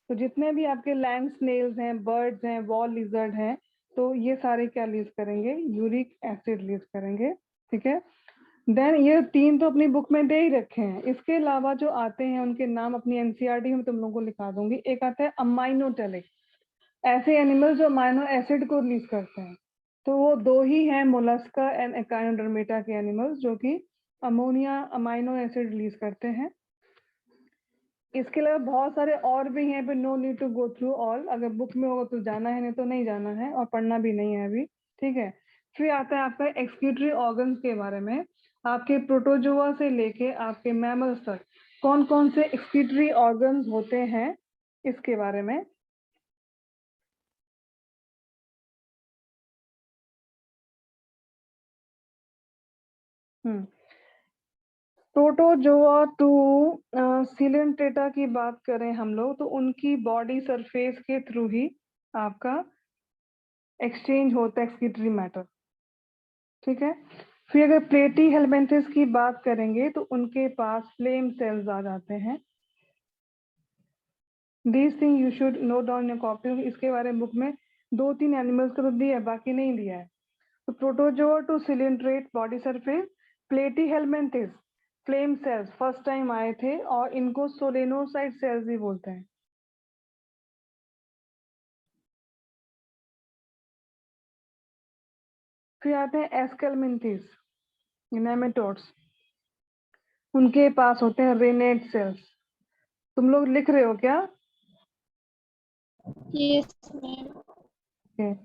तो जितने भी आपके लैंड स्नेल्स हैं, बर्ड्स हैं, वॉल लिजर्ड हैं, तो ये सारे क्या रिलीज करेंगे, यूरिक एसिड रिलीज करेंगे। ठीक है, देन ये 3 तो अपनी बुक में दे ही रखे हैं। इसके अलावा जो आते हैं उनके नाम अपनी एनसीईआरटी में तुम लोगों को लिखा दूंगी। एक आता है अमाइनोटेलिक, ऐसे एनिमल जो अमाइनो एसिड को रिलीज करते हैं। तो वो 2 ही हैं, मोलस्का एंड एकाइनोडर्मेटा के एनिमल्स, जो कि अमोनिया अमाइनो एसिड रिलीज करते हैं। इसके अलावा बहुत सारे और भी हैं, पर no need to go through all. अगर बुक में होगा तो जाना है, नहीं तो नहीं जाना है, और पढ़ना भी नहीं है अभी। ठीक है, फिर आता है आपका एक्सक्रीटरी ऑर्गन्स के बारे में। आपके प्रोटोजोआ से लेके आपके मैमल्स तक कौन कौन से एक्सक्रीटरी ऑर्गन्स होते हैं, इसके बारे में। प्रोटोजोआ टू सिलेंटेटा की बात करें हम लोग, तो उनकी बॉडी सरफेस के थ्रू ही आपका एक्सचेंज होता है एक्सक्रीटरी मैटर। ठीक है, फिर अगर प्लेटी हेलमेंथिस की बात करेंगे तो उनके पास फ्लेम सेल्स आ जाते हैं। This thing you should note down your copy. इसके बारे में बुक में 2-3 एनिमल्स का तो दिया है, बाकी नहीं दिया है। तो protozoa to coelenterate body surface, platyhelminthes flame cells first time आए थे, और इनको सोलेनोसाइट सेल्स भी बोलते हैं। फिर आते हैं एस्केलमेंथिस, नेमेटोड्स, उनके पास होते हैं रेनेट सेल्स। तुम लोग लिख रहे हो क्या? Yes ma'am.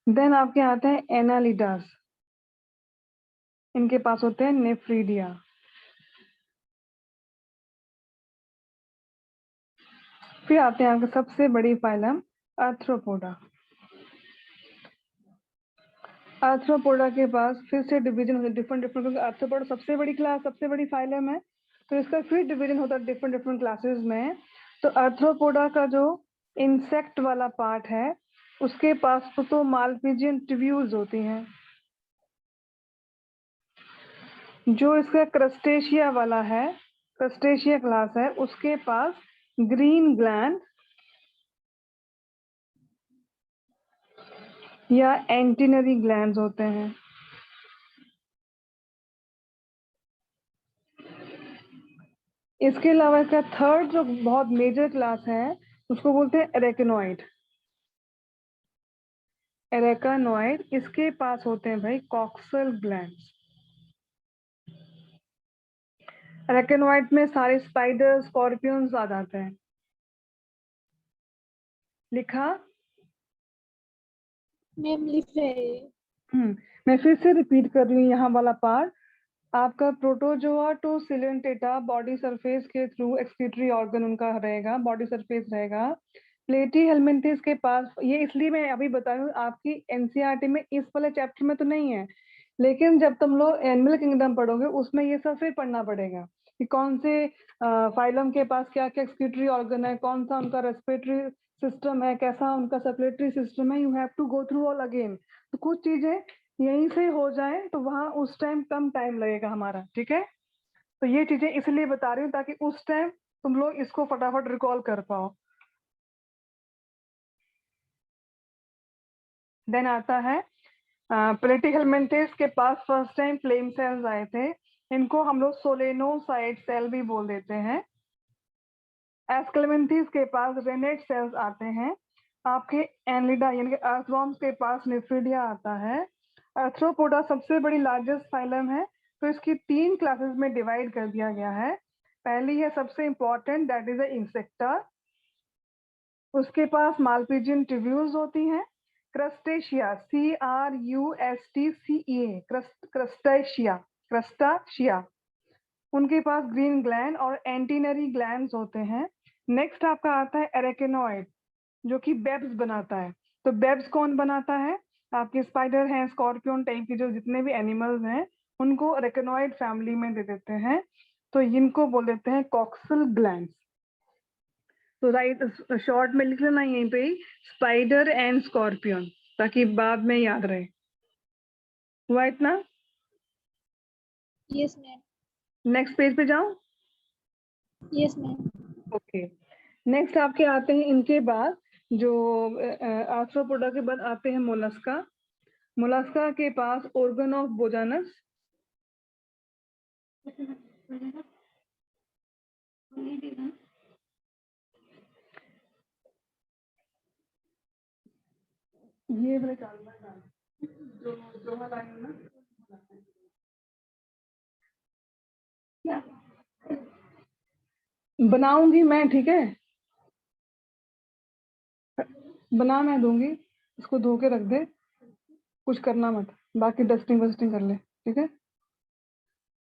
देन आपके आते हैं एनालिडास, इनके पास होते हैं नेफ्रीडिया। फिर आते हैं आपके सबसे बड़ी फाइलम आर्थ्रोपोडा। आर्थ्रोपोडा के पास फिर से डिवीजन होते हैं डिफरेंट डिफरेंट, क्योंकि आर्थ्रोपोडा सबसे बड़ी क्लास, सबसे बड़ी फाइलम है, तो इसका फिर डिवीजन होता है डिफरेंट डिफरेंट क्लासेस में। तो आर्थ्रोपोडा का जो इंसेक्ट वाला पार्ट है, उसके पास तो मालपीजियन ट्यूब्यूल्स होती हैं। जो इसका क्रस्टेशिया वाला है, क्रस्टेशिया क्लास है, उसके पास ग्रीन ग्लैंड या एंटीनरी ग्लैंड्स होते हैं। इसके अलावा इसका थर्ड जो बहुत मेजर क्लास है, उसको बोलते हैं एरेकेनॉइड। एरेकानॉइड, इसके पास होते हैं भाई कॉक्सल ग्लैंड्स। एरेकेनॉइड में सारे स्पाइडर स्कॉर्पियंस आ जाते हैं। लिखा? मैम लिख रहे हैं। मैं फिर से रिपीट कर रही हूँ यहाँ वाला पार्ट। आपका protozoa to coelenterata body surface के थ्रू एक्सक्रीटरी ऑर्गन उनका रहेगा, बॉडी सरफेस रहेगा। प्लेटी हेलमिंथिस के पास, ये इसलिए मैं अभी बता रही हूँ, आपकी एनसीईआरटी में इस वाले चैप्टर में तो नहीं है, लेकिन जब तुम लोग एनिमल किंगडम पढ़ोगे उसमें ये सब फिर पढ़ना पड़ेगा कि कौन से फाइलम के पास क्या क्या एक्सक्रीटरी ऑर्गन है, कौन सा उनका रेस्पिरेटरी सिस्टम है, कैसा उनका सर्कुलेटरी सिस्टम है। You have to go through all again. तो कुछ चीजें यहीं से हो जाए तो वहां उस टाइम कम टाइम लगेगा हमारा। ठीक है, तो ये चीजें इसलिए बता रही हूँ ताकि उस टाइम तुम लोग इसको फटाफट रिकॉल कर पाओ। देन आता है प्लेटी हेलमिंथिस के पास फर्स्ट टाइम फ्लेम सेल्स आए थे, इनको हम लोग सोलेनोसाइट सेल भी बोल देते हैं। एस्केलमेंथिस के पास रेनेट सेल्स आते हैं। आपके एनलिडा यानी कि अर्थवॉर्म्स के पास निफ्रिडिया आता है। आर्थ्रोपोडा सबसे बड़ी लार्जेस्ट फाइलम है, तो इसकी 3 क्लासेस में डिवाइड कर दिया गया है। पहली है सबसे important, that is a insecta. उसके पास मालपीजियन ट्यूब्यूल्स होती हैं। क्रस्टेशिया, CRUSTCEA, क्रस्टाशिया, उनके पास ग्रीन ग्लैंड और एंटीनरी ग्लैंड्स होते हैं। नेक्स्ट आपका आता है एरेकेनॉइड, जो कि बेब्स बनाता है। तो बेब्स कौन बनाता है? आपके स्पाइडर हैं, स्कॉर्पियन टाइप के जो जितने भी एनिमल्स हैं उनको रेकनॉइड फैमिली में दे देते हैं, तो इनको बोल देते हैं कॉक्सल ग्लैंड्स। तो राइट शॉर्ट में लिख लेना यहीं पे ही, स्पाइडर एंड स्कॉर्पियन, ताकि बाद में याद रहे। हुआ इतना? Yes ma'am. नेक्स्ट पेज पे जाओ। Yes ma'am. ओके, नेक्स्ट आपके आते हैं इनके बाद जो आर्थ्रोपोडा के बाद आते हैं मोलस्का। मोलस्का के पास ऑर्गन ऑफ बोजानस, ये वाले जो ना बनाऊंगी मैं, ठीक है, बना मैं दूंगी, इसको धो के रख दे, कुछ करना मत, बाकी डस्टिंग वस्टिंग कर ले, ठीक है।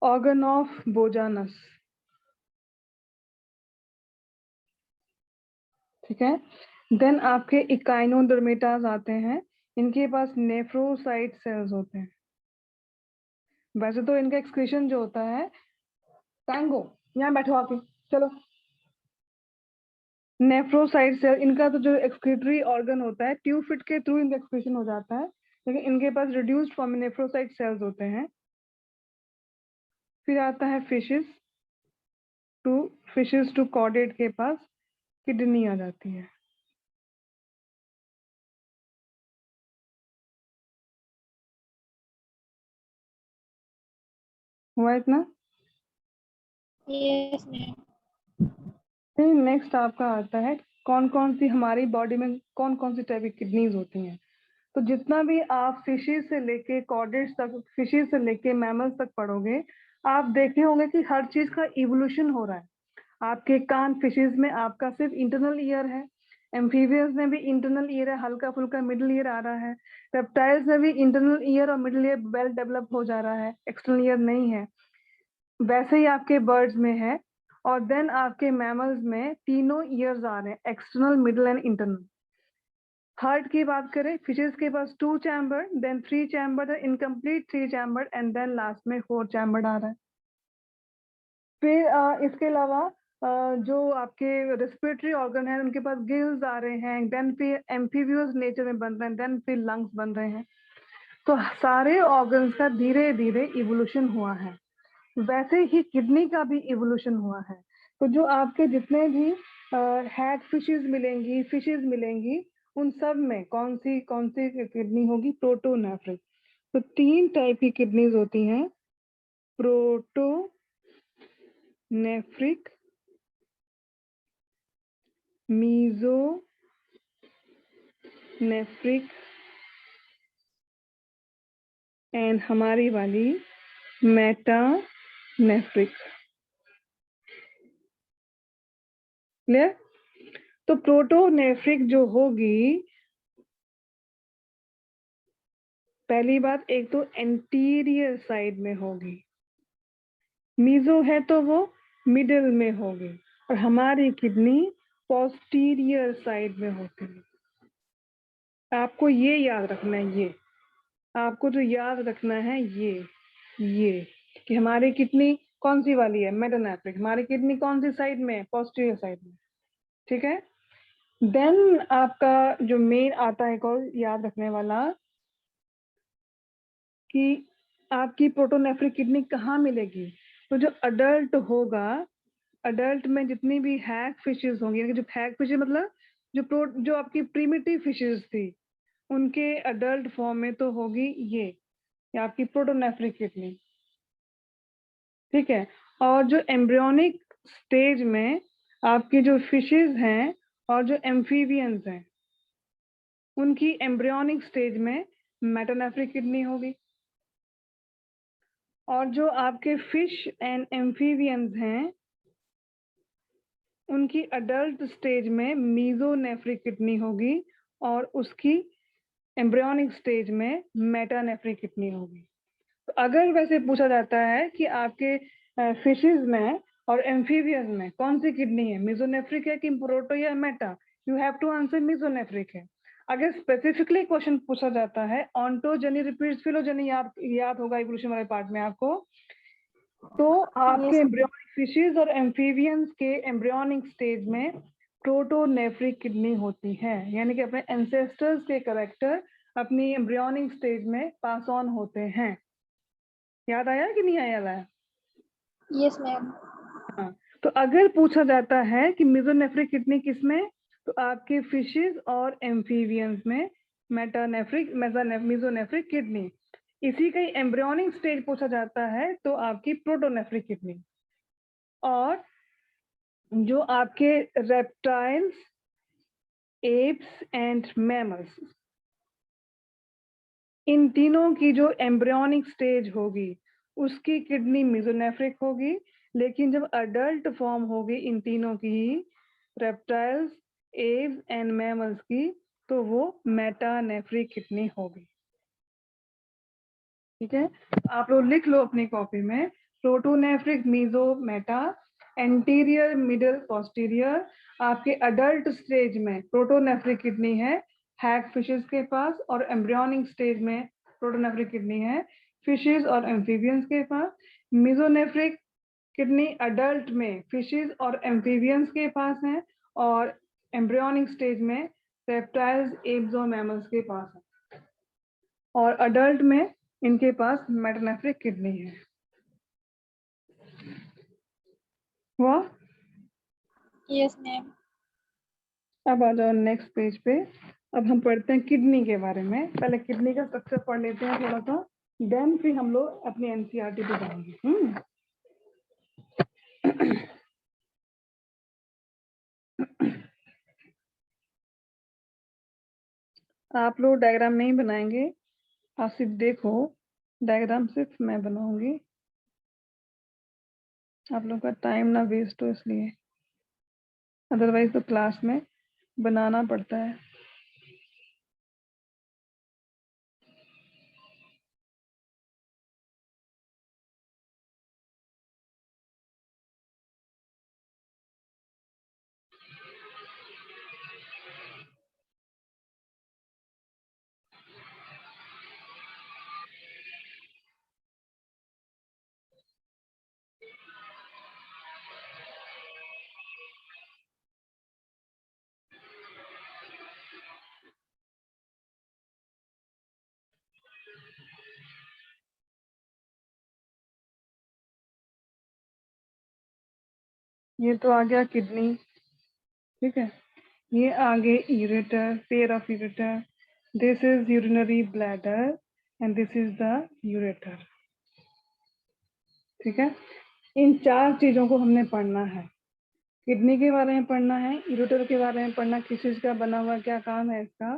ऑर्गन ऑफ बोजानस, ठीक है। देन आपके इकाइनोडर्मेटास आते हैं, इनके पास नेफ्रोसाइट सेल्स होते हैं। वैसे तो इनका एक्सक्रीशन जो होता है, टैंगो यहाँ बैठो आके, चलो। नेफ्रोसाइट सेल इनका तो जो एक्सक्रीटरी ऑर्गन होता है, ट्यूब के थ्रू इनका एक्सक्रीशन हो जाता है, लेकिन इनके पास रिड्यूस्ड फॉर्म में नेफ्रोसाइट सेल्स होते हैं। फिर आता है फिशेस टू कॉर्डेट के पास किडनी आ जाती है। हुआ इतना? Yes ma'am. फिर नेक्स्ट आपका आता है कौन कौन सी हमारी बॉडी में कौन कौन सी टाइप की किडनीज होती हैं। तो जितना भी आप फिशेस से लेके कॉर्डेट्स तक, फिशेस से लेके मैमल्स तक पढ़ोगे, आप देखे होंगे कि हर चीज का इवोल्यूशन हो रहा है। आपके कान फिशेस में आपका सिर्फ इंटरनल ईयर है, एम्फीबियंस में भी इंटरनल ईयर है, हल्का फुल्का मिडिल ईयर आ रहा है, रेप्टाइल्स में भी इंटरनल ईयर और मिडिल ईयर वेल डेवलप हो जा रहा है, एक्सटर्नल ईयर नहीं है। वैसे ही आपके बर्ड्स में है, और देन आपके मैमल्स में तीनों ईयर्स आ रहे हैं, external, middle and internal. Heart की बात करें, फिशेस के पास 2 chamber, then 3 chamber, incomplete 3 chamber, and then last में 4 चैम्बर आ रहा है। फिर इसके अलावा जो आपके रेस्पिरेटरी ऑर्गन है उनके पास गिल्स आ रहे हैं, देन फिर एम्फीबियस नेचर में बन रहे हैं, देन फिर लंग्स बन रहे हैं। तो सारे ऑर्गन्स का धीरे धीरे इवोल्यूशन हुआ है। वैसे ही किडनी का भी इवोल्यूशन हुआ है। तो जो आपके जितने भी हैग फिशेस मिलेंगी, उन सब में कौन सी किडनी होगी? प्रोटोनेफ्रिक। तो 3 टाइप की किडनीज होती हैं, प्रोटोनेफ्रिक, मीजोनेफ्रिक एंड हमारी वाली मेटानेफ्रिक। क्लियर? तो प्रोटोनेफ्रिक जो होगी, पहली बात, एक तो एंटीरियर साइड में होगी, मीजो है तो वो मिडिल में होगी, और हमारी किडनी पोस्टीरियर साइड में होती है। आपको ये याद रखना है, ये आपको जो याद रखना है ये कि हमारी किडनी कौन सी वाली है? मेटानेफ्रिक। हमारी किडनी कौन सी साइड में है? पोस्टीरियर साइड में, ठीक है। देन आपका जो मेन आता है कॉल याद रखने वाला, कि आपकी प्रोटोनेफ्रिक किडनी कहाँ मिलेगी? तो जो अडल्ट होगा, अडल्ट में जितनी भी हैग फिशेस होंगी, जो हैग फिशेस मतलब जो आपकी प्रीमिटिव फिशेस थी, उनके अडल्ट फॉर्म में तो होगी ये आपकी प्रोटोनेफ्रिक किडनी, ठीक है। और जो एम्ब्रियोनिक स्टेज में आपकी जो फिशेस हैं और जो एम्फीबियंस हैं, उनकी एम्ब्रियोनिक स्टेज में मेटानेफ्रिक किडनी होगी। और जो आपके फिश एंड एम्फीबियंस हैं, उनकी अडल्ट स्टेज में मीजोनेफ्रिक किडनी होगी, और उसकी एम्ब्रियोनिक स्टेज में मेटानेफ्रिक किडनी होगी। तो अगर वैसे पूछा जाता है कि आपके फिशेस में और एम्फीबियंस में कौन सी किडनी है, मीजोनेफ्रिक है कि प्रोटो या meta, you have to answer mesonephric है। अगर स्पेसिफिकली क्वेश्चन पूछा जाता है ऑन्टोजेनी रिपीट्स फिलोजेनी, याद होगा इवोल्यूशन वाले पार्ट में आपको, तो आपके एम्ब्रियोनिक फिशेस और एम्फीबियंस के एम्ब्रियोनिक स्टेज में प्रोटोनेफ्रिक किडनी होती है, यानी कि अपने एंसेस्टर्स के कैरेक्टर अपनी एम्ब्रियोनिक स्टेज में पास ऑन होते हैं। याद आया कि नहीं आया है? Yes ma'am. हाँ, तो अगर पूछा जाता है कि मेसोनेफ्रिक किडनी किसमें, तो आपके फिशेस और एम्फीबियंस में मेटानेफ्रिक मेसोनेफ्रिक किडनी। इसी का एम्ब्रियोनिक स्टेज पूछा जाता है तो आपकी प्रोटोनेफ्रिक किडनी। और जो आपके रेप्टाइल्स, एप्स एंड मैमल्स, इन तीनों की जो एम्ब्रियोनिक स्टेज होगी उसकी किडनी मेसोनेफ्रिक होगी, लेकिन जब अडल्ट फॉर्म होगी इन तीनों की, रेप्टाइल्स, एव्स एंड मैमल्स की, तो वो मेटानेफ्रिक किडनी होगी। ठीक है, आप लोग लिख लो अपनी कॉपी में, protonephric, meso, meta, anterior, middle, posterior. आपके अडल्ट स्टेज में प्रोटोनेफ्रिक किडनी है हैग फिशेस के पास, और एम्ब्रियोनिक स्टेज में प्रोटोनेफ्रिक किडनी है फिशेस और एम्फीबियंस के पास। मिजोनेफ्रिक किडनी अडल्ट में फिशेस और एम्फीबियंस के पास है, और एम्ब्रियोनिक स्टेज में रेप्टाइल्स, एप्स और मैमल्स के पास है, और अडल्ट में इनके पास मेटानेफ्रिक किडनी है। हुआ? Yes ma'am. अब आ जाओ नेक्स्ट पेज पे। अब हम पढ़ते हैं किडनी के बारे में। पहले किडनी का स्ट्रक्चर पढ़ लेते हैं थोड़ा सा, देन फिर हम लोग अपनी एनसीईआरटी पे जाएंगे। आप लोग डायग्राम नहीं बनाएंगे, आप सिर्फ देखो, डायग्राम सिर्फ मैं बनाऊंगी, आप लोग का टाइम ना वेस्ट हो इसलिए, अदरवाइज तो क्लास में बनाना पड़ता है। ये तो आ गया किडनी, ठीक है। ये आगे ureter, pair of ureter, this is urinary bladder and this is the ureter. ठीक है, इन चार चीजों को हमने पढ़ना है। किडनी के बारे में पढ़ना है, यूरेटर के बारे में पढ़ना, किस चीज का बना हुआ, क्या काम है इसका,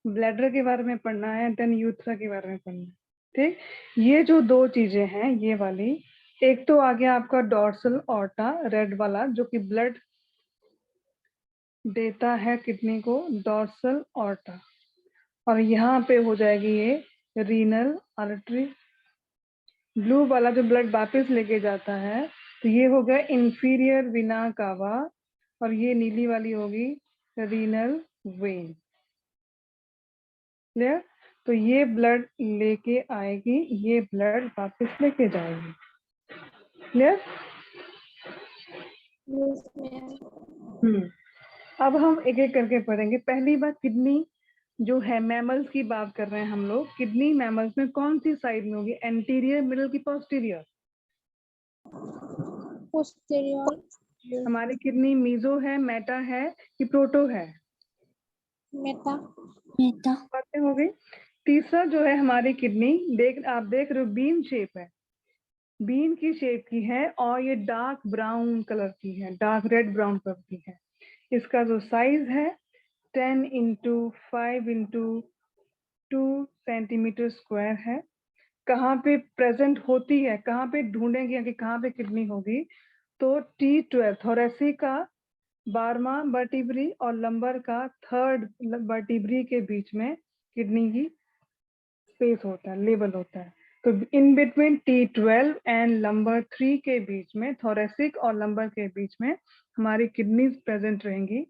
ब्लैडर के बारे में पढ़ना है, देन यूथ्रा के बारे में पढ़ना है। ठीक, ये जो दो चीजें हैं ये वाली, एक तो आ गया आपका डॉर्सल ऑर्टा, रेड वाला, जो कि ब्लड देता है किडनी को, डॉर्सल ऑर्टा, और यहाँ पे हो जाएगी ये रीनल आर्टरी। ब्लू वाला जो ब्लड वापस लेके जाता है, तो ये हो गया इंफीरियर विना कावा, और ये नीली वाली होगी रीनल वेन। क्लियर? तो ये ब्लड लेके आएगी, ये ब्लड वापस लेके जाएगी। क्लियर? Yes ma'am. अब हम एक एक करके पढ़ेंगे। पहली बात, किडनी जो है मैमल्स की बात कर रहे हैं हम लोग, किडनी मैमल्स में कौन सी साइड में होगी, एंटीरियर, मिडल की पोस्टीरियर? पोस्टीरियर। हमारी किडनी मीजो है, मेटा है कि प्रोटो है? मेटा। बातें हो गई। तीसरा जो है हमारी किडनी, आप देख रहे हो बीन शेप है, बीन की शेप की है, और ये डार्क ब्राउन कलर की है, डार्क रेड ब्राउन कलर की है। इसका जो साइज है 10 इंटू 5 इंटू 2 सेंटीमीटर स्क्वायर है। कहाँ पे प्रेजेंट होती है, कहाँ पे ढूंढेंगे कि कहाँ पे किडनी होगी, तो T12 थोरेसिक का 12वां वर्टिब्री और लंबर का 3rd वर्टिब्री के बीच में किडनी की स्पेस होता है, लेवल होता है। तो in between T12 and lumbar 3 के बीच में, थोरेसिक और लंबर के बीच में हमारी किडनीज प्रेजेंट रहेंगी,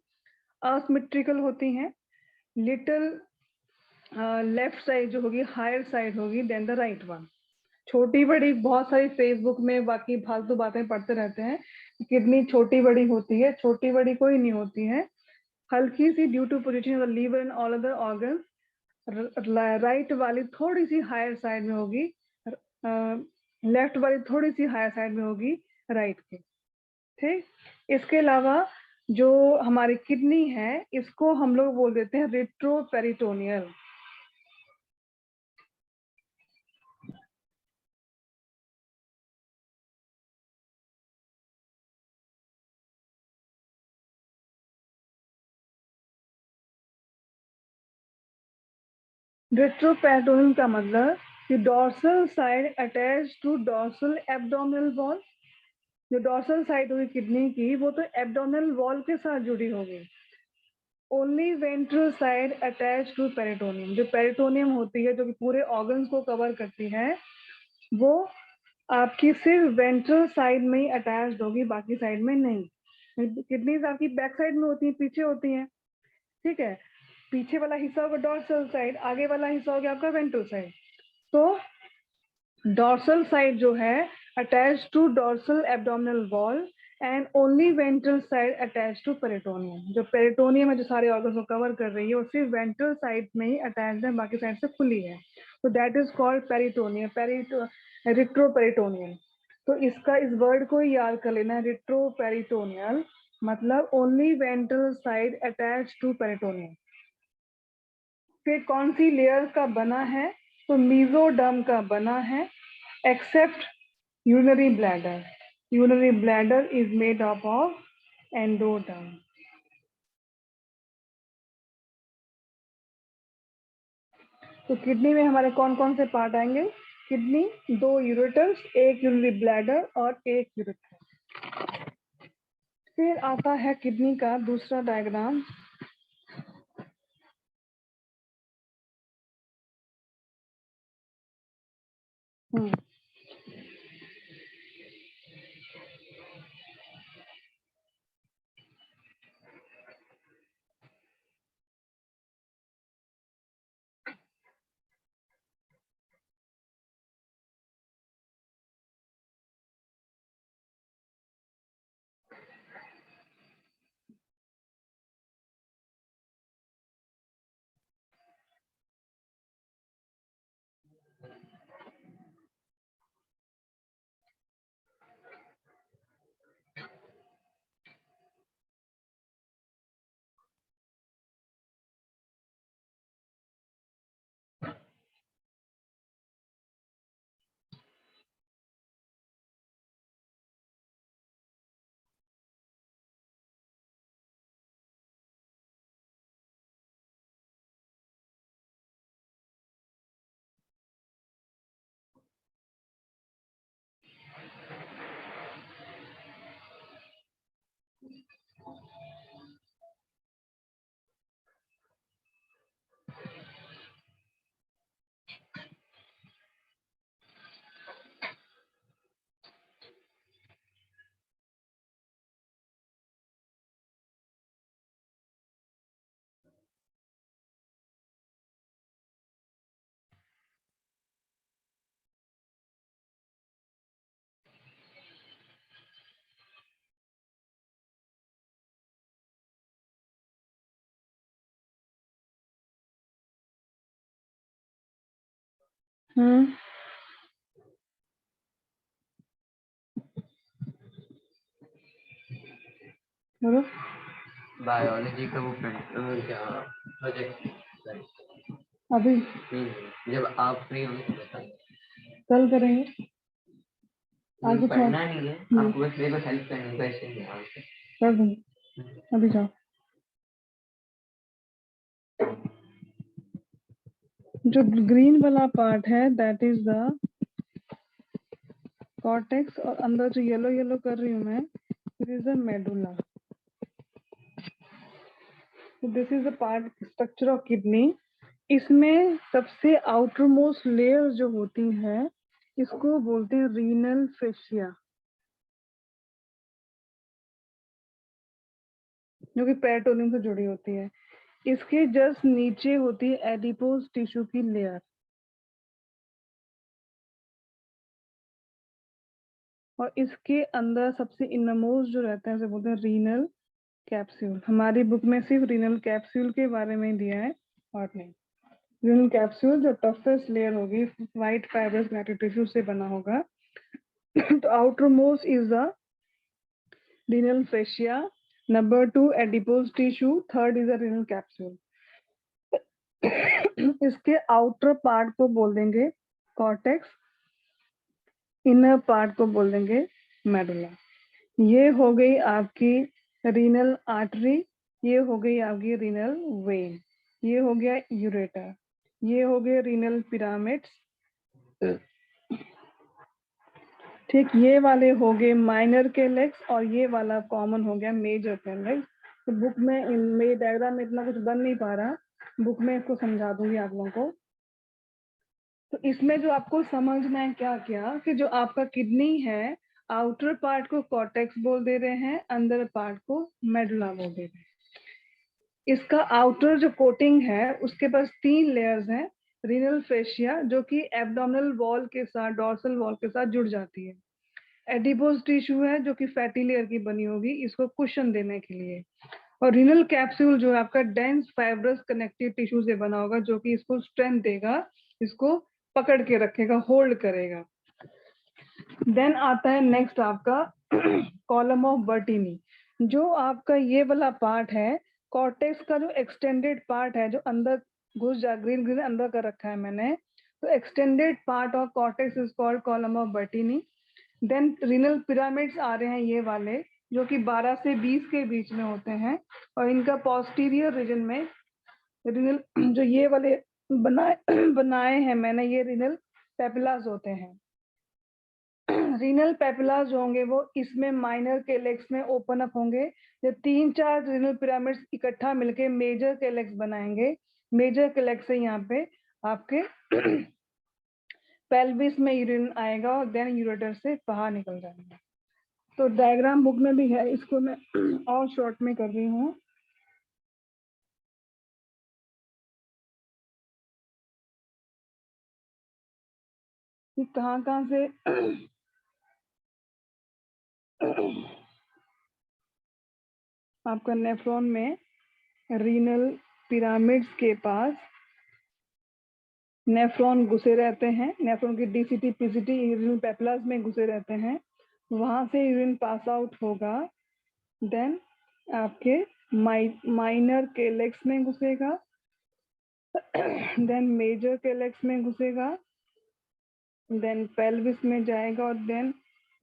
असिमेट्रिकल होती हैं, लिटिल लेफ्ट साइड जो होगी हायर साइड होगी देन द राइट वन। छोटी बड़ी बहुत सारी फेसबुक में बाकी फालतू बातें पढ़ते रहते हैं, किडनी छोटी बड़ी होती है, छोटी बड़ी कोई नहीं होती है। हल्की सी due to position of liver and all other organ, right वाली थोड़ी सी हायर साइड में होगी, लेफ्ट वाली थोड़ी सी हायर साइड में होगी राइट के। ठीक, इसके अलावा जो हमारी किडनी है इसको हम लोग बोल देते हैं रेट्रोपेरिटोनियल। रेट्रोपेरिटोनियल का मतलब कि dorsal side attach to dorsal abdominal wall. जो डॉर्सल साइड होगी किडनी की वो तो एब्डोमिनल वॉल के साथ जुड़ी होगी। Only ventral side attach to peritoneum. जो पेरिटोनियम होती है जो कि पूरे ऑर्गन्स को कवर करती है वो आपकी सिर्फ वेंट्रल साइड में ही अटैच्ड होगी, बाकी साइड में नहीं। किडनीज आपकी बैक साइड में होती है, पीछे होती हैं। ठीक है, पीछे वाला हिस्सा होगा डॉर्सल साइड, आगे वाला हिस्सा होगा आपका वेंट्रल साइड। तो डॉर्सल साइड जो है attach to dorsal abdominal wall and only ventral side attach to peritoneum. जो पेरिटोनियम है जो सारे ऑर्गन्स को कवर कर रही है और सिर्फ वेंट्रल साइड में ही अटैच्ड है, बाकी साइड से खुली है। तो that is called peritoneum, retroperitoneal. तो इसका इस वर्ड को ही याद कर लेना है, रिट्रोपेरिटोनियल मतलब only ventral side attach to peritoneum. फिर कौन सी लेयर का बना है? तो मीजोडर्म का बना है, except urinary bladder. Urinary bladder is made up of endoderm. तो किडनी में हमारे कौन कौन से पार्ट आएंगे? किडनी, 2 यूरेटर्स, 1 यूरिनरी ब्लैडर और 1 यूरेथ्रा। फिर आता है किडनी का दूसरा डायग्राम। बोलो। बायोलॉजी का वो क्या प्रोजेक्ट अभी जब आप फ्री होंगे तो बताइए। कल करेंगे। आगे पढ़ना नहीं है आपको, बस मेरे को हेल्प करनी है, पैसे नहीं है। कर दूंगी, अभी जाओ। जो ग्रीन वाला पार्ट है दैट इज द कॉर्टेक्स, और अंदर जो येलो येलो कर रही हूँ मैं, it is the medulla. This is the part structure of kidney. इसमें सबसे आउटर मोस्ट लेयर जो होती है इसको बोलते हैं रीनल फेशिया, जो कि पेरिटोनियम से जुड़ी होती है। इसके जस्ट नीचे होती है एडिपोज टिश्यू की लेयर, और इसके अंदर सबसे इनमोस्ट जो रहता है उसे बोलते हैं रीनल कैप्सूल। हमारी बुक में सिर्फ रीनल कैप्सूल के बारे में दिया है और नहीं। रीनल कैप्सूल जो टफेस्ट लेयर होगी व्हाइट फाइब्रस कनेक्टिव टिश्यू से बना होगा। तो outer most is the renal fascia, number 2 adipose tissue, third is the renal capsule. इसके आउटर पार्ट को बोल देंगे कॉर्टेक्स, इनर पार्ट को बोल देंगे मेडुला। ये हो गई आपकी रीनल आर्टरी, ये हो गई आपकी रीनल वेन, ये हो गया यूरेटर, ये हो गए रीनल पिरामिड्स। ठीक, ये वाले हो गए माइनर के लेग्स और ये वाला कॉमन हो गया मेजर के लेग्स। तो बुक में मेरे डायग्राम में इतना कुछ बन नहीं पा रहा, बुक में इसको समझा दूंगी आप लोगों को। तो इसमें जो आपको समझना है क्या क्या कि जो आपका किडनी है आउटर पार्ट को कॉर्टेक्स बोल दे रहे हैं, अंदर पार्ट को मेडुला बोल दे रहे हैं। इसका आउटर जो कोटिंग है उसके पास 3 लेयर्स हैं। रीनल फेशिया जो कि एब्डोमिनल वॉल के साथ डॉर्सल वॉल के साथ जुड़ जाती है। एडिपोज टिश्यू है जो कि फैटी लेयर की बनी होगी इसको कुशन देने के लिए। और रीनल कैप्सूल जो है आपका डेंस फाइब्रस कनेक्टिव टिश्यू से बना होगा जो कि इसको स्ट्रेंथ देगा, इसको पकड़ के रखेगा, होल्ड करेगा। देन आता है नेक्स्ट आपका कॉलम ऑफ बर्टीनी। जो आपका ये वाला पार्ट है कॉर्टेक्स का जो एक्सटेंडेड पार्ट है जो अंदर घुस जा, ग्रीन ग्रीन अंदर का रखा है मैंने, तो extended part of cortex is called column of Bertini. Then renal pyramids आ रहे हैं ये वाले जो कि 12 से 20 के बीच में होते हैं, और इनका पोस्टीरियर रीजन में रीनल जो ये वाले बनाए हैं मैंने, ये रीनल पेपिलास होते हैं। रीनल पेपिलास जो होंगे वो इसमें माइनर के लेग्स में ओपन अप होंगे। ये 3-4 रीनल पिरामिड्स इकट्ठा मिलके मेजर के लेग्स बनाएंगे। मेजर के लेग्स से यहाँ पे आपके पेल्विस में यूरिन आएगा और देन यूरेटर से बाहर निकल जाएगा। तो डायग्राम बुक में भी है, इसको मैं और शॉर्ट में कर रही हूँ। कि कहाँ से आपका नेफ्रॉन में रीनल पिरामिड्स के पास नेफ्रॉन घुसे रहते हैं। नेफ्रॉन की डीसीटी पीसीटी रीनल पेपिलास में घुसे रहते हैं, वहां से यूरिन पास आउट होगा। देन आपके माइनर के लेग्स में घुसेगा, देन मेजर के लेग्स में घुसेगा, देन पेल्विस में जाएगा और देन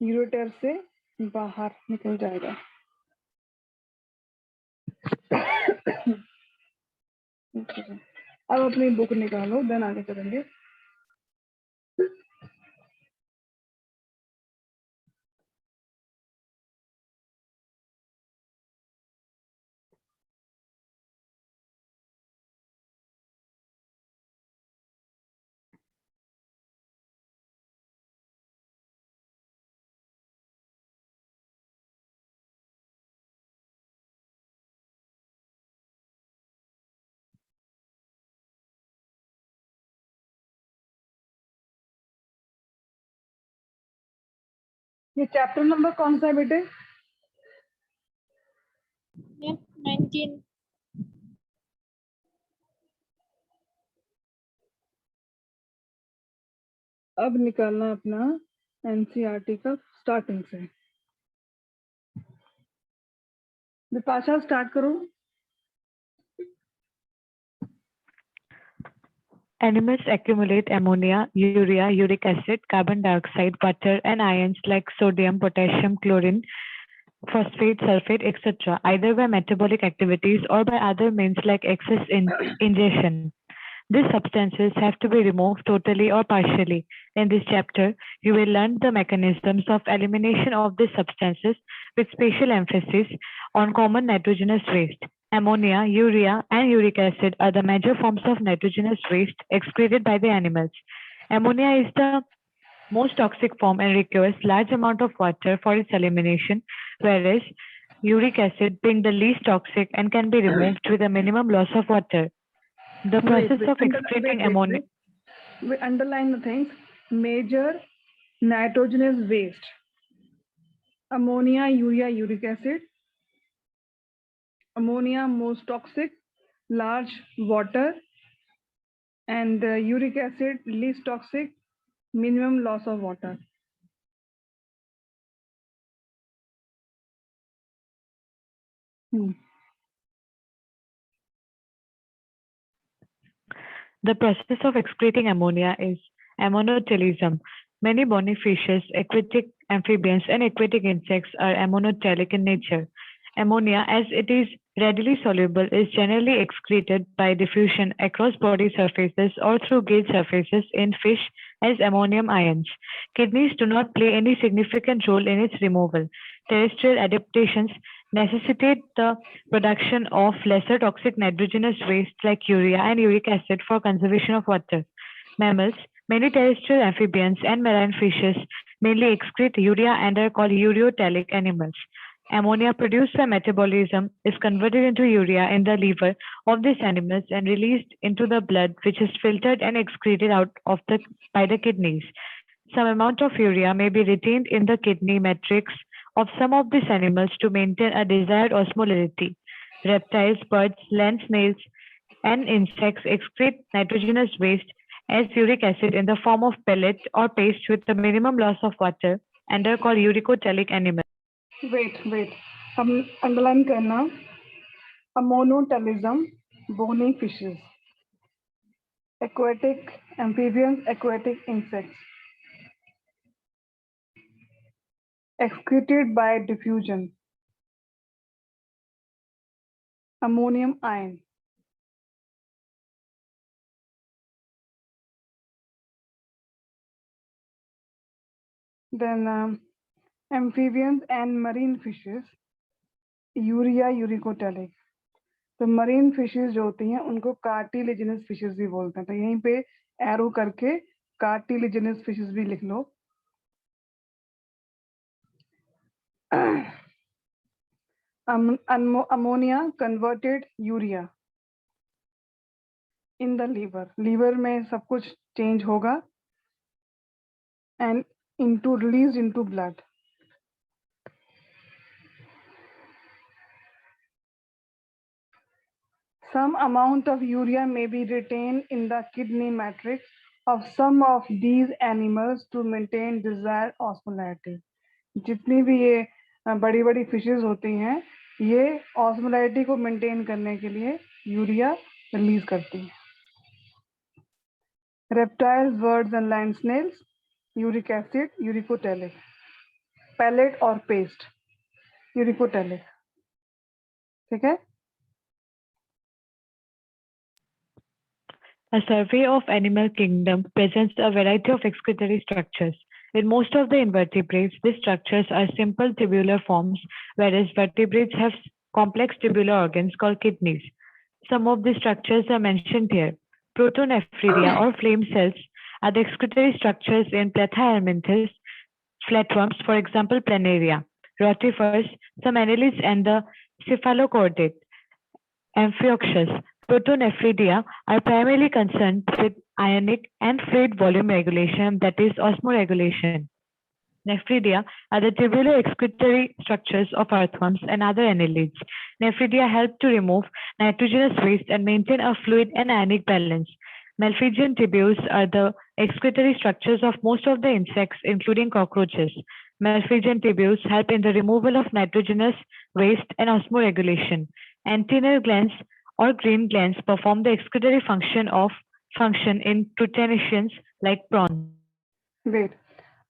यूरेटर से बाहर निकल जाएगा। अब अपनी बुक निकालो, देन आगे चलेंगे। ये चैप्टर नंबर कौन सा है बेटे? 19। अब निकालना अपना एनसीईआरटी का स्टार्टिंग से। विपाशा स्टार्ट करो। Animals accumulate ammonia, urea, uric acid, carbon dioxide, water, and ions like sodium, potassium, chlorine, phosphate, sulfate, etc., either by metabolic activities or by other means like excess ingestion. These substances have to be removed totally or partially. In this chapter, you will learn the mechanisms of elimination of these substances with special emphasis on common nitrogenous waste. Ammonia, urea, and uric acid are the major forms of nitrogenous waste excreted by the animals. Ammonia is the most toxic form and requires large amount of water for its elimination, whereas uric acid being the least toxic and can be removed with a minimum loss of water. The process of excreting ammonia. We underline the things. Major nitrogenous waste: ammonia, urea, uric acid. Ammonia most toxic, large water, and uric acid least toxic, minimum loss of water. The process of excreting ammonia is ammonotelism. Many bony fishes, aquatic amphibians, and aquatic insects are ammonotelic in nature. Ammonia, as it is readily soluble, is generally excreted by diffusion across body surfaces or through gauge surfaces in fish as ammonium ions. Kidneys do not play any significant role in its removal. Terrestrial adaptations necessitate the production of lesser toxic nitrogenous waste like urea and uric acid for conservation of water. Mammals, many terrestrial amphibians and marine fishes mainly excrete urea and are called ureotelic animals. Ammonia produced by metabolism is converted into urea in the liver of these animals and released into the blood, which is filtered and excreted out of by the kidneys. Some amount of urea may be retained in the kidney matrix of some of these animals to maintain a desired osmolarity. Reptiles, birds, land snails, and insects excrete nitrogenous waste as uric acid in the form of pellet or paste with a minimum loss of water and are called uricotelic animals. Wait. हम underline करना. Ammonotelism, bony fishes. Aquatic amphibians, aquatic insects. Excreted by diffusion. Ammonium ion. Then amphibians and marine fishes, urea uricotelic. तो marine fishes जो होती हैं उनको cartilaginous fishes भी बोलते हैं. तो यहीं पे एरो करके कार्टिलेजिनस फिशेस भी लिख लो. Ammonia converted urea in the liver में सब कुछ चेंज होगा and release into blood. Some amount of urea may be retained in the kidney matrix of some of these animals to maintain desired osmolarity. जितनी भी ये बड़ी बड़ी fishes होती हैं ये ऑस्मोलैरिटी को मेंटेन करने के लिए यूरिया रिलीज करती हैं. Reptiles, birds and land snails, uric acid, uricotelic. Pellet और पेस्ट, यूरिकोटेलिक. ठीक है. A survey of animal kingdom presents a variety of excretory structures. In most of the invertebrates, these structures are simple tubular forms, whereas vertebrates have complex tubular organs called kidneys. Some of these structures are mentioned here. Protonephridia or flame cells are the excretory structures in Plathahelminthes, flatworms, for example, Planaria, rotifers, some annelids, and the cephalochordate. Amphioxus. Protonephridia are primarily concerned with ionic and fluid volume regulation, that is, osmoregulation. Nephridia are the tubular excretory structures of earthworms and other annelids. Nephridia help to remove nitrogenous waste and maintain a fluid and ionic balance. Malpighian tubules are the excretory structures of most of the insects, including cockroaches. Malpighian tubules help in the removal of nitrogenous waste and osmoregulation. Antennal glands or green glands perform the excretory function in crustaceans like prawns. Wait.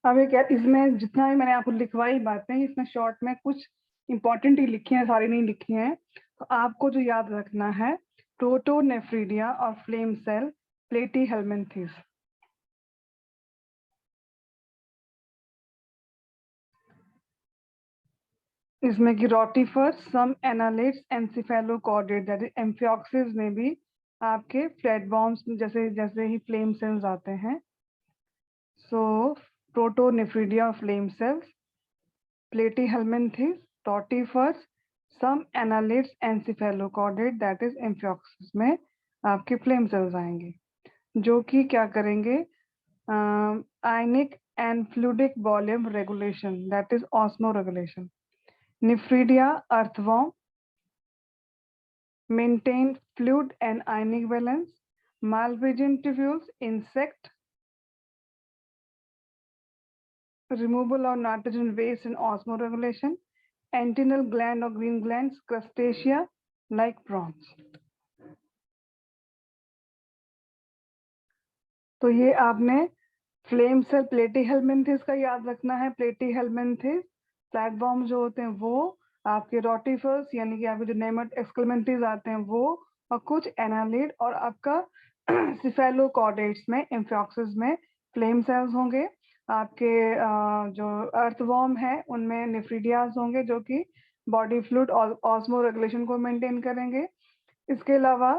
अब एक इसमें जितना भी मैंने आपको लिखवाई बातें इसमें शॉर्ट में कुछ इंपॉर्टेंट ही लिखी हैं, सारी नहीं लिखी हैं. तो आपको जो याद रखना है प्रोटोनेफ्रिडिया और फ्लेम सेल, प्लेटीहेल्मिन्थेस. इसमें की rotifers, some annelids, encephalochordate, that is amphioxus में भी आपके फ्लैटवर्म्स जैसे ही फ्लेम सेल्स आते हैं. So protonephridia, flame cells, platyhelminthes, rotifers, some annelids encephalochordate that is amphioxus में आपके फ्लेम सेल्स आएंगे जो कि क्या करेंगे ionic and fluidic volume regulation that is osmo regulation. Nephridia earthworm maintain fluid and ionic balance. Malpighian tubules insect removal of nitrogen waste and osmoregulation. Antennal gland or green glands crustacea like prawns. तो ये आपने flame cell प्लेटीहेल्मिन्थिस का याद रखना है. प्लेटीहेल्मिन्थिस platform जो होते हैं वो आपके रोटिफर्स यानी कि आपके जो नेमट एक्सक्लेमेंटीज आते हैं वो और कुछ एनालिड और आपका सिफेलोकॉर्डेट्स में एम्फिऑक्सिस में फ्लेम सेल्स होंगे. आपके जो अर्थवॉर्म है उनमें नेफ्रिडियाज होंगे जो कि बॉडी फ्लूइड और ऑस्मो रेगुलेशन को मेंटेन करेंगे. इसके अलावा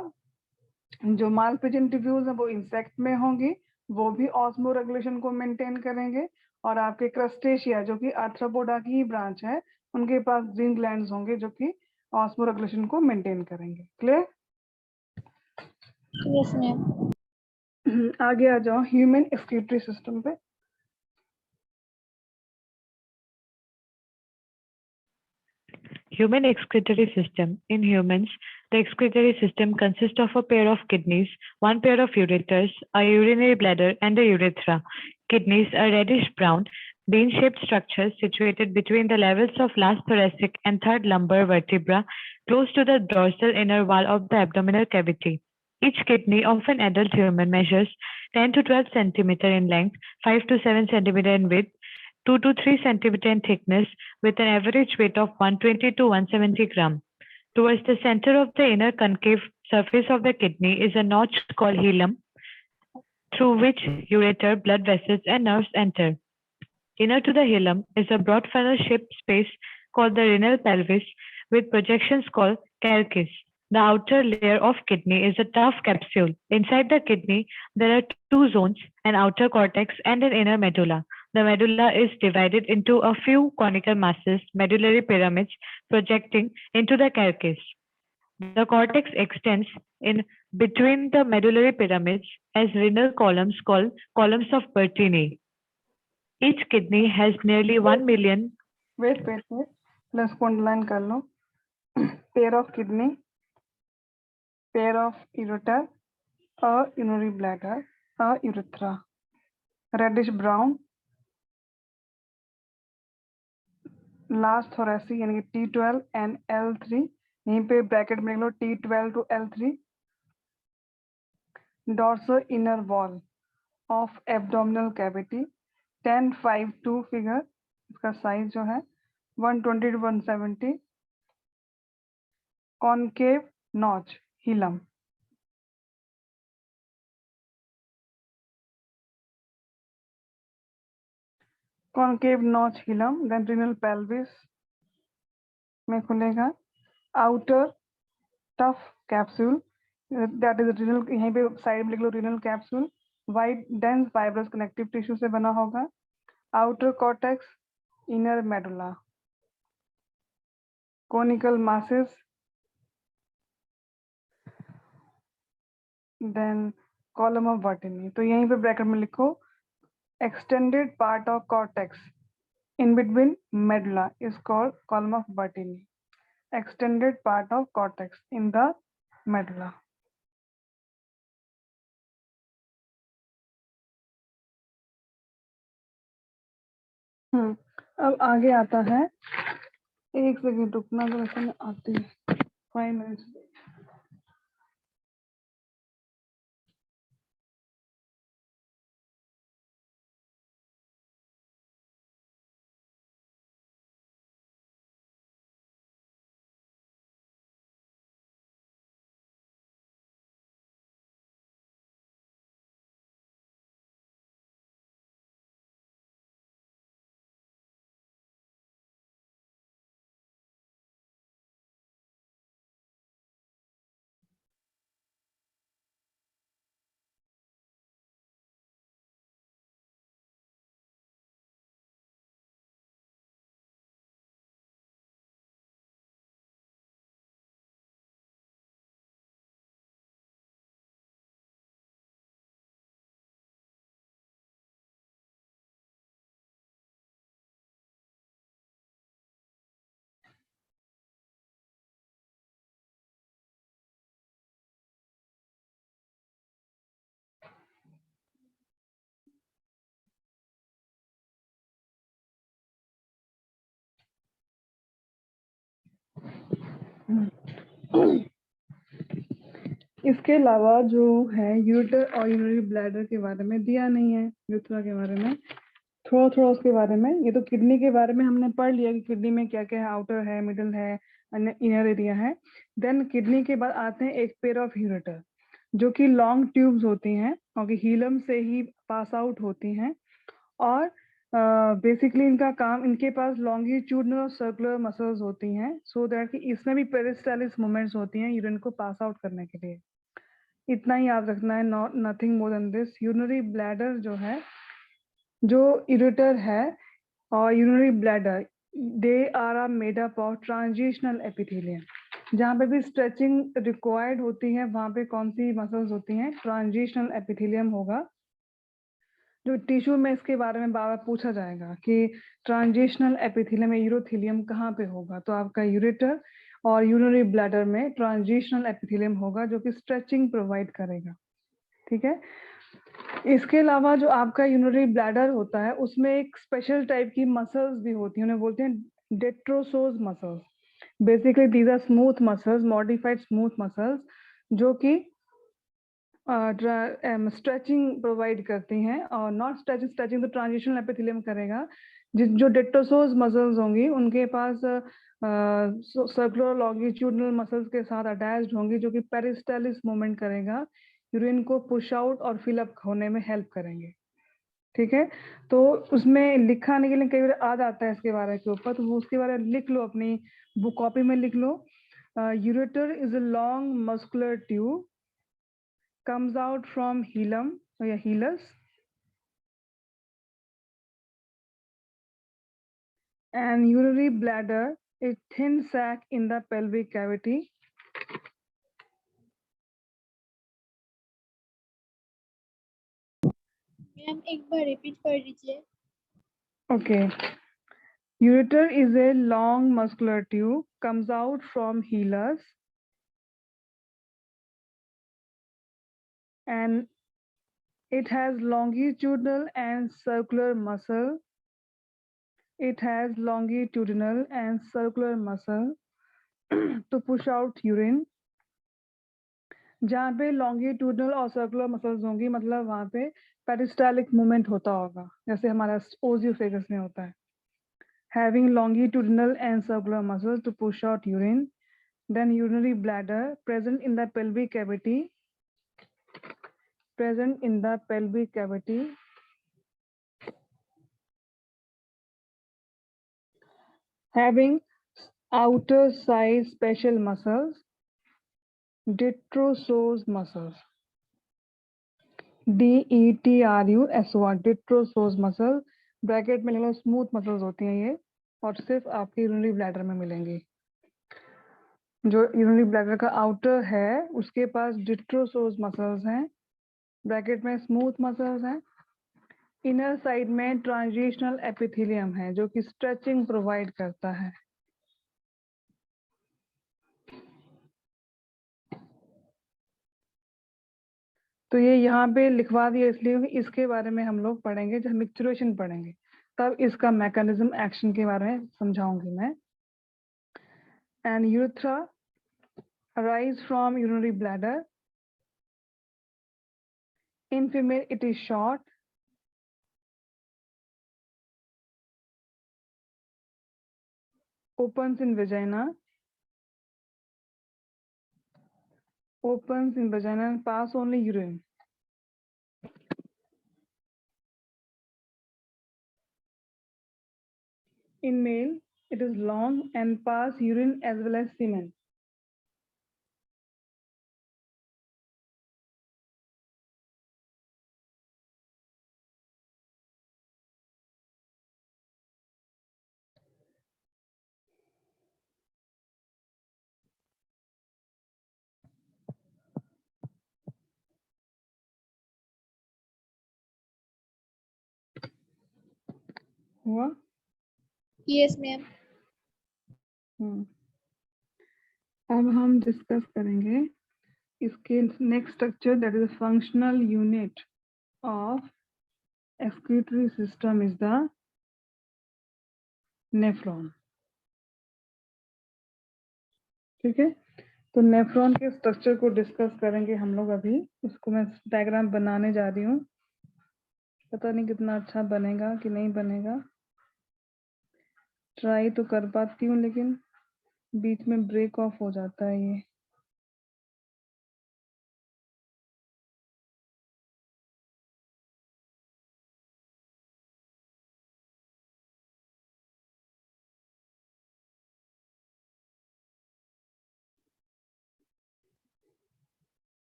जो मालपिजन ट्यूब्यूल्स हैं वो इंसेक्ट में होंगी, वो भी ऑस्मो रेगुलेशन को मेंटेन करेंगे. और आपके क्रस्टेशिया जो कि आर्थ्रोपोडा की ही ब्रांच है उनके पास ग्रीन ग्लैंड्स होंगे जो कि ऑस्मो रेगुलेशन को मेंटेन करेंगे. क्लियर? Yes ma'am. आगे आ जाओ ह्यूमन एक्सक्रीटरी सिस्टम पे. Human excretory system. In humans, the excretory system consists of a pair of kidneys, one pair of ureters, a urinary bladder, and a urethra. Kidneys are reddish brown, bean-shaped structures situated between the levels of last thoracic and third lumbar vertebra, close to the dorsal inner wall of the abdominal cavity. Each kidney of an adult human measures 10 to 12 centimeter in length, 5 to 7 centimeter in width, 2 to 3 centimeter in thickness with an average weight of 120 to 170 gram. Towards the center of the inner concave surface of the kidney is a notch called hilum, through which ureter, blood vessels, and nerves enter. Inner to the hilum is a broad funnel-shaped space called the renal pelvis with projections called calcis. The outer layer of kidney is a tough capsule. Inside the kidney, there are two zones, an outer cortex and an inner medulla. The medulla is divided into a few conical masses, medullary pyramids, projecting into the calcis. The cortex extends in between the medullary pyramids as renal columns called columns of Bertini. Each kidney has nearly 1 million. Wait. Let's underline कर लो. Pair of kidney, pair of ureter, a urinary bladder, a urethra. Reddish brown. Last thoracic यानी कि T12 and L3 यहीं पे bracket में लिख लो T12 to L3. Dorso inner wall of abdominal cavity 1052 figure. इसका size जो है 120 to 170. Concave notch hilum. Concave notch hilum. Then renal pelvis में खुलेगा. Outer tough capsule that is renal. यहीं पे साइड में लिख लो renal capsule. Wide dense fibrous connective tissue से बना होगा. Outer cortex, inner medulla. Conical masses, then column of Bertini. तो यहीं पे ब्रैकेट में लिखो extended part of cortex in between medulla is called column of Bertini. Extended part of cortex in the medulla. अब आगे आता है. एक सेकंड रुकना तो वैसे मैं आती है 5 मिनट्स. इसके अलावा जो है यूरेटर और यूरिनरी ब्लैडर के बारे में दिया नहीं है, यूरेथ्रा के बारे में थोड़ा थोड़ा उसके बारे में। ये तो किडनी के बारे में हमने पढ़ लिया कि किडनी में क्या क्या है, आउटर है, मिडल है, इनर एरिया है। देन किडनी के बाद आते हैं एक पेयर ऑफ यूरेटर जो कि लॉन्ग ट्यूब्स होती हैं और हीलम से ही पास आउट होती हैं और बेसिकली इनका काम, इनके पास लॉन्गिट्यूडनल और सर्कुलर मसल्स होती हैं सो दैट कि इसमें भी पेरिस्टालिस मूवमेंट्स होती हैं यूरिन को पास आउट करने के लिए। इतना ही याद रखना है, nothing more than this. Urinary bladder जो है, जो यूरेटर है और urinary bladder, they are made up of transitional epithelium. जहाँ पे भी स्ट्रेचिंग रिक्वायर्ड होती है वहाँ पे कौन सी मसल्स होती हैं, ट्रांजिशनल एपिथेलियम होगा। जो टिश्यू में इसके बारे में बार बार पूछा जाएगा कि ट्रांजिशनल एपिथेलियम या यूरोथेलियम कहाँ पे होगा, तो आपका यूरेटर और यूरिनरी ब्लैडर में ट्रांजिशनल एपिथेलियम होगा जो कि स्ट्रेचिंग प्रोवाइड करेगा। ठीक है। इसके अलावा जो आपका यूरिनरी ब्लैडर होता है उसमें एक स्पेशल टाइप की मसल्स भी होती हैं, उन्हें बोलते हैं detrusor muscles. Basically these are smooth muscles, modified smooth muscles जो कि स्ट्रेचिंग प्रोवाइड करती हैं और नॉट स्ट्रेचिंग, स्ट्रेचिंग तो ट्रांजिशनल एपिथेलियम करेगा। जो डेट्रोसोज मसल्स होंगी उनके पास सर्कुलर लॉन्गिट्यूडनल मसल्स के साथ अटैच्ड होंगी जो कि पेरिस्टालिस मूवमेंट करेगा, यूरिन को पुश आउट और फिल अप होने में हेल्प करेंगे। ठीक है। तो उसमें लिखाने के लिए कई बार आ जाता है इसके बारे के ऊपर, तो वो उसके बारे में लिख लो, अपनी बुक कॉपी में लिख लो। Ureter is a long muscular tube comes out from hilum or hilus and urinary bladder is thin sac in the pelvic cavity. Ma'am एक बार रिपीट कर दीजिए। Okay. Ureter is a long muscular tube, comes out from hilus and it has longitudinal and circular muscle. It has longitudinal and circular muscle to push out urine. जहाँ पे longitudinal और circular muscles होंगी मतलब वहाँ पे peristaltic movement होता होगा जैसे हमारा ओजियोफेगस में होता है। Having longitudinal and circular muscles to push out urine, then urinary bladder present in the pelvic cavity, having outer side special muscles, detrosous muscles. DETRUSOR, detrosous muscle, bracket में लिखो स्मूथ मसल्स होती हैं ये और सिर्फ आपके यूरिनरी ब्लैडर में मिलेंगी। जो यूरिनरी ब्लैडर का आउटर है उसके पास डिट्रोसोस मसल्स हैं, ब्रैकेट में स्मूथ मसल्स हैं। इनर साइड में ट्रांजिशनल एपिथेलियम है जो कि स्ट्रेचिंग प्रोवाइड करता है। तो ये यहाँ पे लिखवा दिया इसलिए कि इसके बारे में हम लोग पढ़ेंगे, जब मिक्चुरेशन पढ़ेंगे तब इसका मैकेनिज्म एक्शन के बारे में समझाऊंगी मैं। And urethra arise from urinary bladder. In female it is short. Opens in vagina. Opens in vagina and pass only urine. In male, it is long and pass urine as well as semen. हुआ? Yes ma'am. अब हम discuss करेंगे इसके next structure, that is functional unit of excretory system is the nephron. ठीक है, तो nephron के structure को डिस्कस करेंगे हम लोग अभी। इसको मैं डायग्राम बनाने जा रही हूँ, पता नहीं कितना अच्छा बनेगा कि नहीं बनेगा। ट्राई तो कर पाती हूँ लेकिन बीच में ब्रेक ऑफ हो जाता है ये।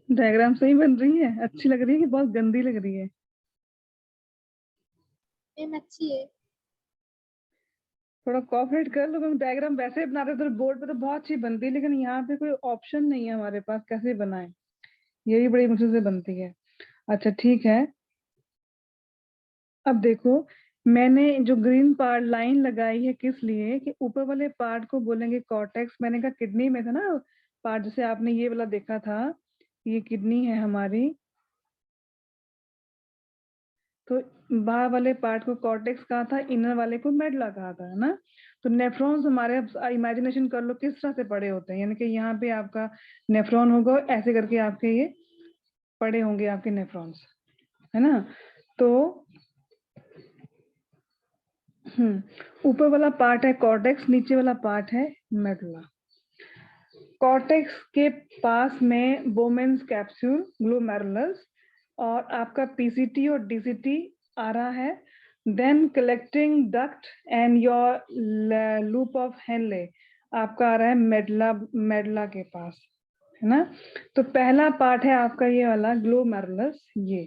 डायग्राम सही बन रही है? अच्छी लग रही है कि बहुत गंदी लग रही है? मैम अच्छी है। थोड़ा कोऑपरेट कर लो। हम डायग्राम वैसे बनाते तो बोर्ड पे तो बहुत अच्छी बनती है, लेकिन यहाँ पे कोई ऑप्शन नहीं है हमारे पास कैसे बनाए, ये भी बड़ी मुश्किल से बनती है। अच्छा ठीक है, अब देखो मैंने जो ग्रीन पार्ट लाइन लगाई है किस लिए, कि ऊपर वाले पार्ट को बोलेंगे कॉर्टेक्स। मैंने कहा किडनी में था ना पार्ट, जैसे आपने ये वाला देखा था, ये किडनी है हमारी, तो बाहर वाले पार्ट को कॉर्टेक्स कहा था, इनर वाले को मेडुला कहा था, है ना। तो नेफ्रॉन्स हमारे, इमेजिनेशन कर लो किस तरह से पड़े होते हैं, यानी कि यहाँ पे आपका नेफ्रॉन होगा, ऐसे करके आपके ये पड़े होंगे आपके नेफ्रॉन्स, है ना। तो ऊपर वाला पार्ट है कॉर्टेक्स, नीचे वाला पार्ट है मेडुला। कॉर्टेक्स के पास में बोमेन्स कैप्सूल, ग्लोमेरुलस, और आपका पीसीटी और डीसीटी आ रहा है। Then collecting duct and your loop of Henle आपका आ रहा है मेडुला के पास, है ना। तो पहला पार्ट है आपका ये वाला ग्लोमेरुलस। ये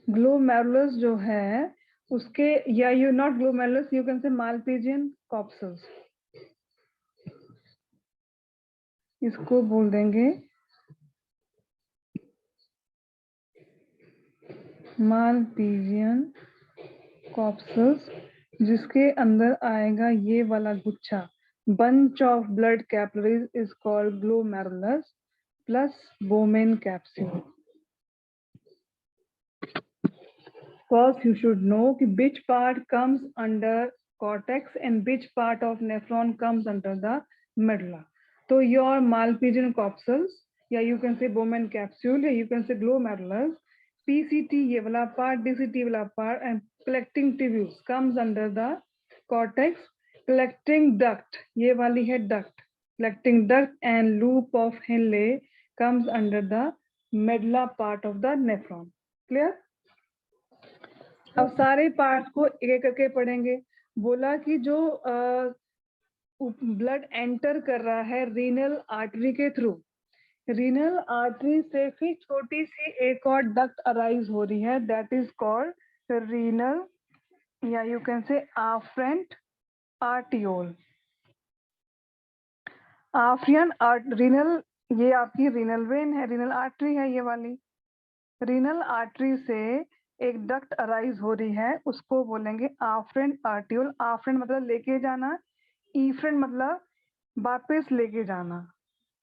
ग्लोमेरुलस जो है उसके, या you not glomerulus, you can say Malpighian corpuscles, इसको बोल देंगे मालपीजियन कॉप्सल्स, जिसके अंदर आएगा ये वाला गुच्छा, bunch of blood capillaries is called glomerulus plus Bowman capsule. First you should know कि which part comes under cortex and which part of nephron comes under the medulla. तो your Malpighian corpuscles, या you can say Bowman capsule, या you can say glomerulus, PCT ये वाला part, DCT वाला part, and collecting tubules comes under the cortex. Collecting duct ये वाली है duct, collecting duct and loop of Henle comes under the medulla part of the nephron. Clear? अब सारे parts को एक एक करके पढ़ेंगे। बोला कि जो ब्लड एंटर कर रहा है रीनल आर्टरी के थ्रू, रीनल आर्टरी से फिर छोटी सी एक और डक्ट अराइज हो रही है, दैट इज कॉल्ड रीनल, या you can say afferent arteriole. Afferent renal, ये आपकी रीनल वेन है, रीनल आर्टरी है ये वाली। रीनल आर्टरी से एक डक्ट अराइज हो रही है, उसको बोलेंगे आफ्रेंट आर्टियोल। आफ्रेंट मतलब लेके जाना, ईफ्रेंट मतलब वापस लेके जाना,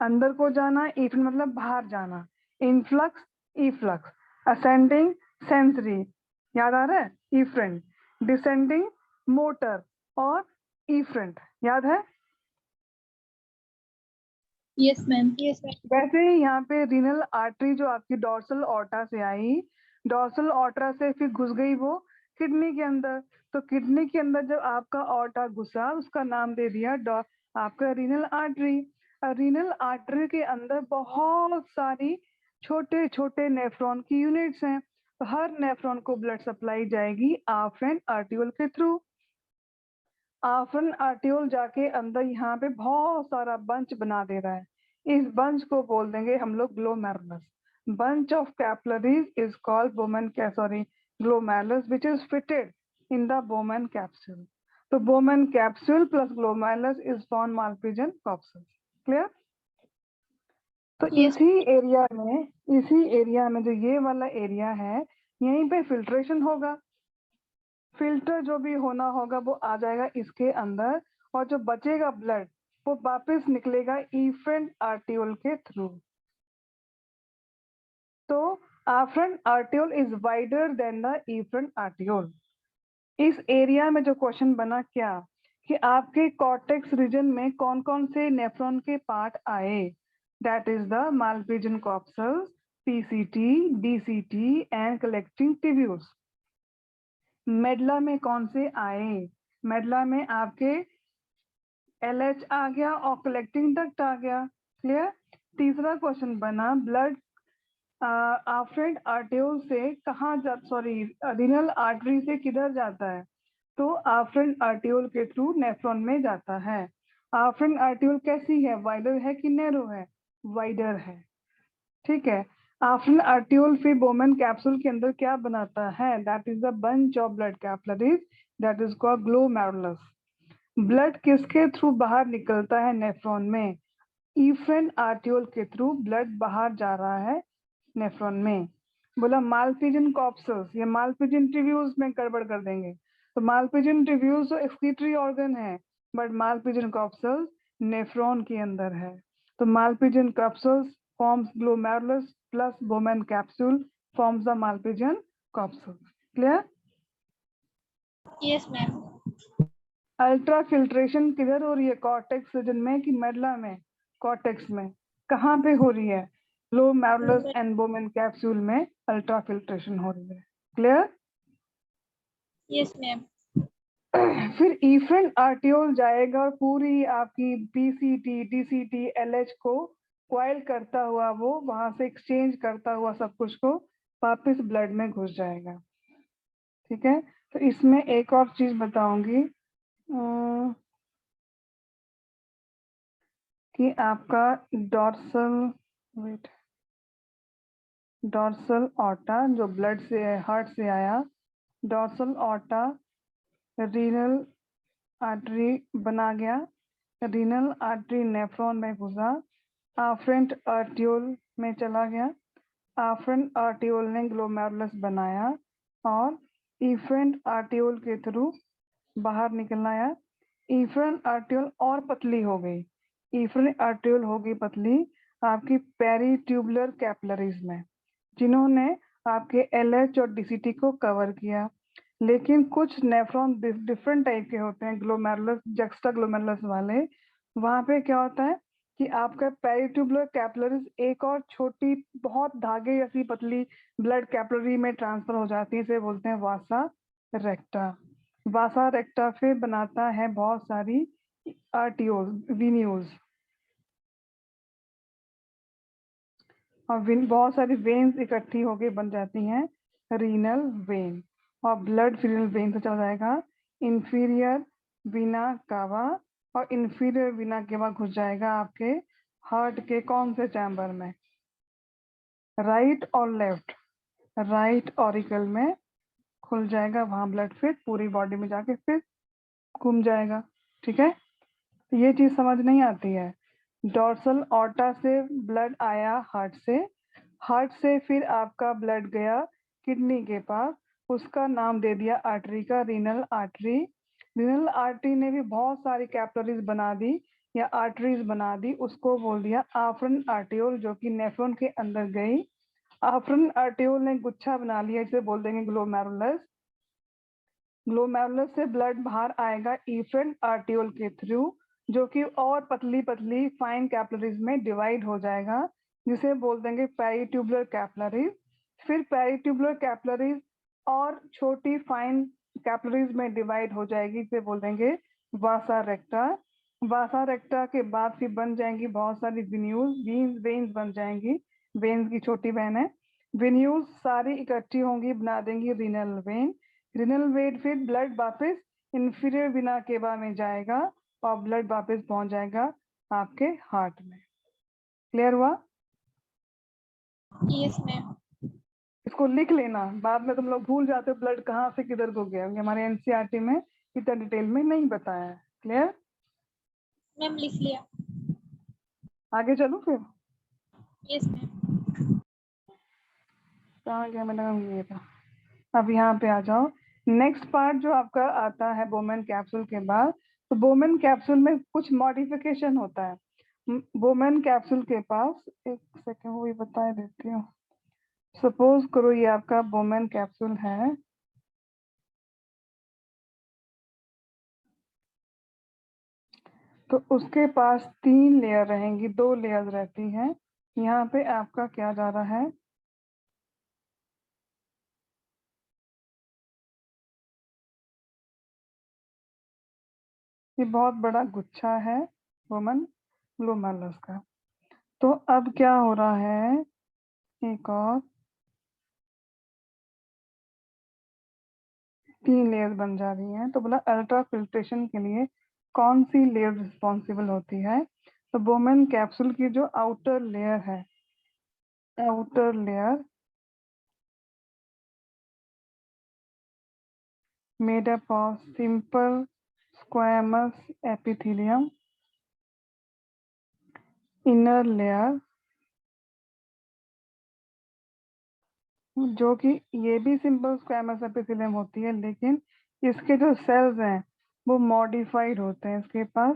अंदर को जाना, ईफ्रेंट मतलब बाहर जाना। इनफ्लक्स, इफ्लक्स, असेंडिंग, सेंसरी, याद आ रहा है, ईफ्रेंट। डिसेंडिंग, मोटर और इफ्रेंट, याद है? Yes, ma'am. Yes, ma'am. वैसे ही यहाँ पे रीनल आर्टरी जो आपकी डॉर्सल ऑर्टा से आई, डॉर्सल ऑर्टा से फिर घुस गई वो किडनी के अंदर। तो किडनी के अंदर जब आपका ऑर्टा घुसा, उसका नाम दे दिया आपका रीनल आर्टरी। रीनल आर्टरी के अंदर बहुत सारी छोटे छोटे नेफ्रॉन की यूनिट्स हैं। तो हर नेफ्रॉन को ब्लड सप्लाई जाएगी आफरेंट आर्टियोल के थ्रू। आफरेंट आर्टियोल जाके अंदर यहाँ पे बहुत सारा बंच बना दे रहा है। इस बंच को बोल देंगे हम लोग glomerulus. bunch of capillaries is called glomerulus, which is fitted in the Bowman capsule. So Bowman capsule plus glomerulus is von Malpighian capsule. Clear? तो Yes. इसी एरिया में जो ये वाला एरिया है, यहीं पे फिल्ट्रेशन होगा। फिल्टर जो भी होना होगा वो आ जाएगा इसके अंदर, और जो बचेगा ब्लड वो वापस निकलेगा इफ्रेंट आर्टियोल के थ्रू। तो afferent arteriole is wider than the efferent arteriole. इस एरिया में जो क्वेश्चन बना क्या कि आपके कॉर्टेक्स रीजन में कौन कौन से नेफ्रॉन के पार्ट आए, that is the Malpighian corpuscles, PCT, DCT and collecting tubules. Medulla में कौन से आए? मेडला में आपके एलएच आ गया और कलेक्टिंग डक्ट आ गया। क्लियर? तीसरा क्वेश्चन बना ब्लड आफ्रेंट आर्टियोल से कहाँ रीनल आर्टरी से किधर जाता है? तो आफ्रेंट आर्टियोल के थ्रू नेफ्रॉन में जाता है। आफ्रेंट आर्टियोल कैसी है, वाइडर है कि नैरो है? वाइडर है। ठीक है। आफ्रेंट आर्टियोल फिर बोमन कैप्सूल के अंदर क्या बनाता है? That is the bunch of blood capillaries, that is called glomerulus. Blood किसके थ्रू बाहर निकलता है नेफ्रॉन में? इफ्रेंट आर्टियोल के थ्रू ब्लड बाहर जा रहा है नेफ्रॉन में। बोला माल्पिजियन कॉर्पसल्स, ये माल्पिजियन ट्यूब्यूल्स में गड़बड़ कर देंगे। तो माल्पिजियन ट्यूब्यूल्स तो एक्सक्रीटरी ऑर्गन है, बट माल्पिजियन कॉर्पसल्स नेफ्रॉन के अंदर है। तो Malpighian corpuscles forms glomerulus plus Bowman capsule forms the Malpighian corpuscles. Clear? Yes, ma'am. Ultra filtration किधर हो रही है? कॉर्टेक्स रीजन में कि मेडला में? कॉर्टेक्स में। कहाँ पे हो रही है? ग्लोमेरुलस एंड बोमन कैप्सूल में अल्ट्रा फिल्ट्रेशन हो रही है। क्लियर? Yes, ma'am. फिर इफ्रेंट आर्टियोल जाएगा और पूरी आपकी पीसीटी, डीसीटी, एलएच को क्वाइल करता हुआ वो वहां से एक्सचेंज करता हुआ सब कुछ को वापस ब्लड में घुस जाएगा। ठीक है। तो इसमें एक और चीज बताऊंगी कि आपका डॉर्सल ऑर्टा जो ब्लड से हार्ट से आया, डॉर्सल ऑर्टा रीनल आर्टरी बना गया, रीनल आर्टरी नेफ्रॉन में घुसा, आफ्रेंट आर्टियोल में चला गया, आफ्रेंट आर्टियोल ने ग्लोमेरुलस बनाया और इफ्रेंट आर्टियोल के थ्रू बाहर निकलना आया। इफ्रेंट आर्टियोल और पतली हो गई, इफ्रेंट आर्टियोल हो गई पतली आपकी पेरीट्यूबुलर कैपिलरीज में, जिन्होंने आपके एलएच और डीसीटी को कवर किया। लेकिन कुछ नेफ्रॉन डिफरेंट टाइप के होते हैं, ग्लोमेरुलस, जक्स्टा ग्लोमेरुलस वाले। वहां पे क्या होता है कि आपका पेरीट्यूबुलर कैपिलरीज एक और छोटी बहुत धागे जैसी पतली ब्लड कैपिलरी में ट्रांसफर हो जाती है, इसे बोलते हैं वासा रेक्टा। वासा रेक्टा फिर बनाता है बहुत सारी आर्टियोल्स, वीन्यूल्स, और बहुत सारी वेन्स इकट्ठी होके बन जाती हैं रीनल वेन, और ब्लड रीनल वेन से चला जाएगा इंफीरियर वीना कावा, और इंफीरियर वीना कावा घुस जाएगा आपके हार्ट के कौन से चैम्बर में? राइट और लेफ्ट? राइट ऑरिकल में खुल जाएगा, वहां ब्लड फिर पूरी बॉडी में जाके फिर घूम जाएगा। ठीक है। ये चीज समझ नहीं आती है। डॉर्सल ऑर्टा से ब्लड आया हार्ट से फिर आपका ब्लड गया किडनी के पास, उसका नाम दे दिया आर्टरी का रीनल आर्टरी। रीनल आर्टरी ने भी बहुत सारी कैपिलरीज बना दी या आर्टरीज बना दी, उसको बोल दिया आफ्रेंट आर्टियोल, जो कि नेफ्रॉन के अंदर गई। आफ्रेंट आर्टियोल ने गुच्छा बना लिया, इसे बोल देंगे ग्लोमेरुलस। ग्लोमेरुलस से ब्लड बाहर आएगा इफेरेंट आर्टियोल के थ्रू, जो कि और पतली पतली फाइन कैपिलरीज में डिवाइड हो जाएगा, जिसे बोल देंगे पेरिट्यूबुलर कैपिलरीज। फिर पेरिट्यूबुलर कैपिलरीज और छोटी फाइन कैपिलरीज में डिवाइड हो जाएगी, इसे बोल देंगे वासा रेक्टा। वासा रेक्टा के बाद फिर बन जाएंगी बहुत सारी वेन्यूज, वेन्स बन जाएंगी, वेन्स की छोटी बहन है। वेन्यूज सारी इकट्ठी होंगी, बना देंगी रीनल वेन। रीनल वेन फिर ब्लड वापस इंफीरियर विना केवा में जाएगा और ब्लड वापस पहुंच जाएगा आपके हार्ट में। क्लियर हुआ? Yes ma'am. इसको लिख लेना, बाद में तुम लोग भूल जाते हो ब्लड कहाँ से किधर को गया, हमारे एनसीईआरटी में इतना डिटेल में नहीं बताया है। क्लियर? मैम लिख लिया। आगे चलो फिर। Yes ma'am. कहाँ गया मेरा ये था, अब यहाँ पे आ जाओ। नेक्स्ट पार्ट जो आपका आता है बोमेन कैप्सूल के बाद, तो बोमेन कैप्सूल में कुछ मॉडिफिकेशन होता है। बोमेन कैप्सूल के पास, एक सेकंड वो भी बता देती हूँ। सपोज करो ये आपका बोमेन कैप्सूल है, तो उसके पास 3 लेयर रहेंगी, 2 लेयर्स रहती हैं। यहाँ पे आपका क्या जा रहा है, ये बहुत बड़ा गुच्छा है बोमेन ग्लोमेरुलस का। तो अब क्या हो रहा है, एक और 3 लेयर्स बन जा रही हैं। तो बोला अल्ट्रा फिल्ट्रेशन के लिए कौन सी लेयर रिस्पॉन्सिबल होती है, तो बोमेन कैप्सूल की जो आउटर लेयर है, outer layer made up of simple squamous epithelium, inner layer जो कि ये भी सिंपल स्क्वैमस एपिथेलियम होती है, लेकिन इसके जो सेल्स हैं वो मॉडिफाइड होते हैं, इसके पास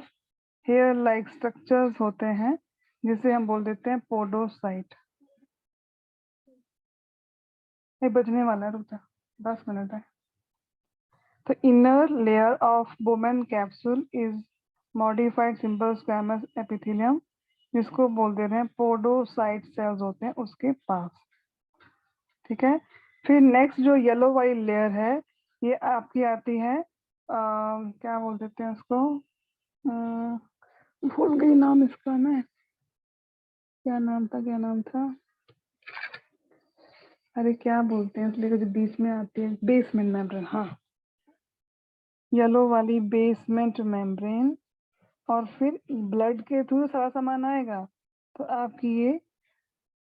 हेयर लाइक स्ट्रक्चर्स होते हैं, जिसे हम बोल देते हैं पोडोसाइट। ये बजने वाला है, रुक जा 10 मिनट है। तो inner layer of Bowman capsule is modified simple squamous epithelium, जिसको बोल दे रहे हैं पोडोसाइट सेल्स होते हैं उसके पास। ठीक है। फिर नेक्स्ट जो येलो वाली लेयर है, ये आपकी आती है क्या बोल देते हैं उसको, भूल गई नाम इसका मैं, क्या नाम था, अरे क्या बोलते हैं इसलिए जो बीच में आती है, बेसमेंट मेम्ब्रेन। हाँ, येलो वाली बेसमेंट मेम्ब्रेन। और फिर ब्लड के थ्रू सारा सामान आएगा, तो आपकी ये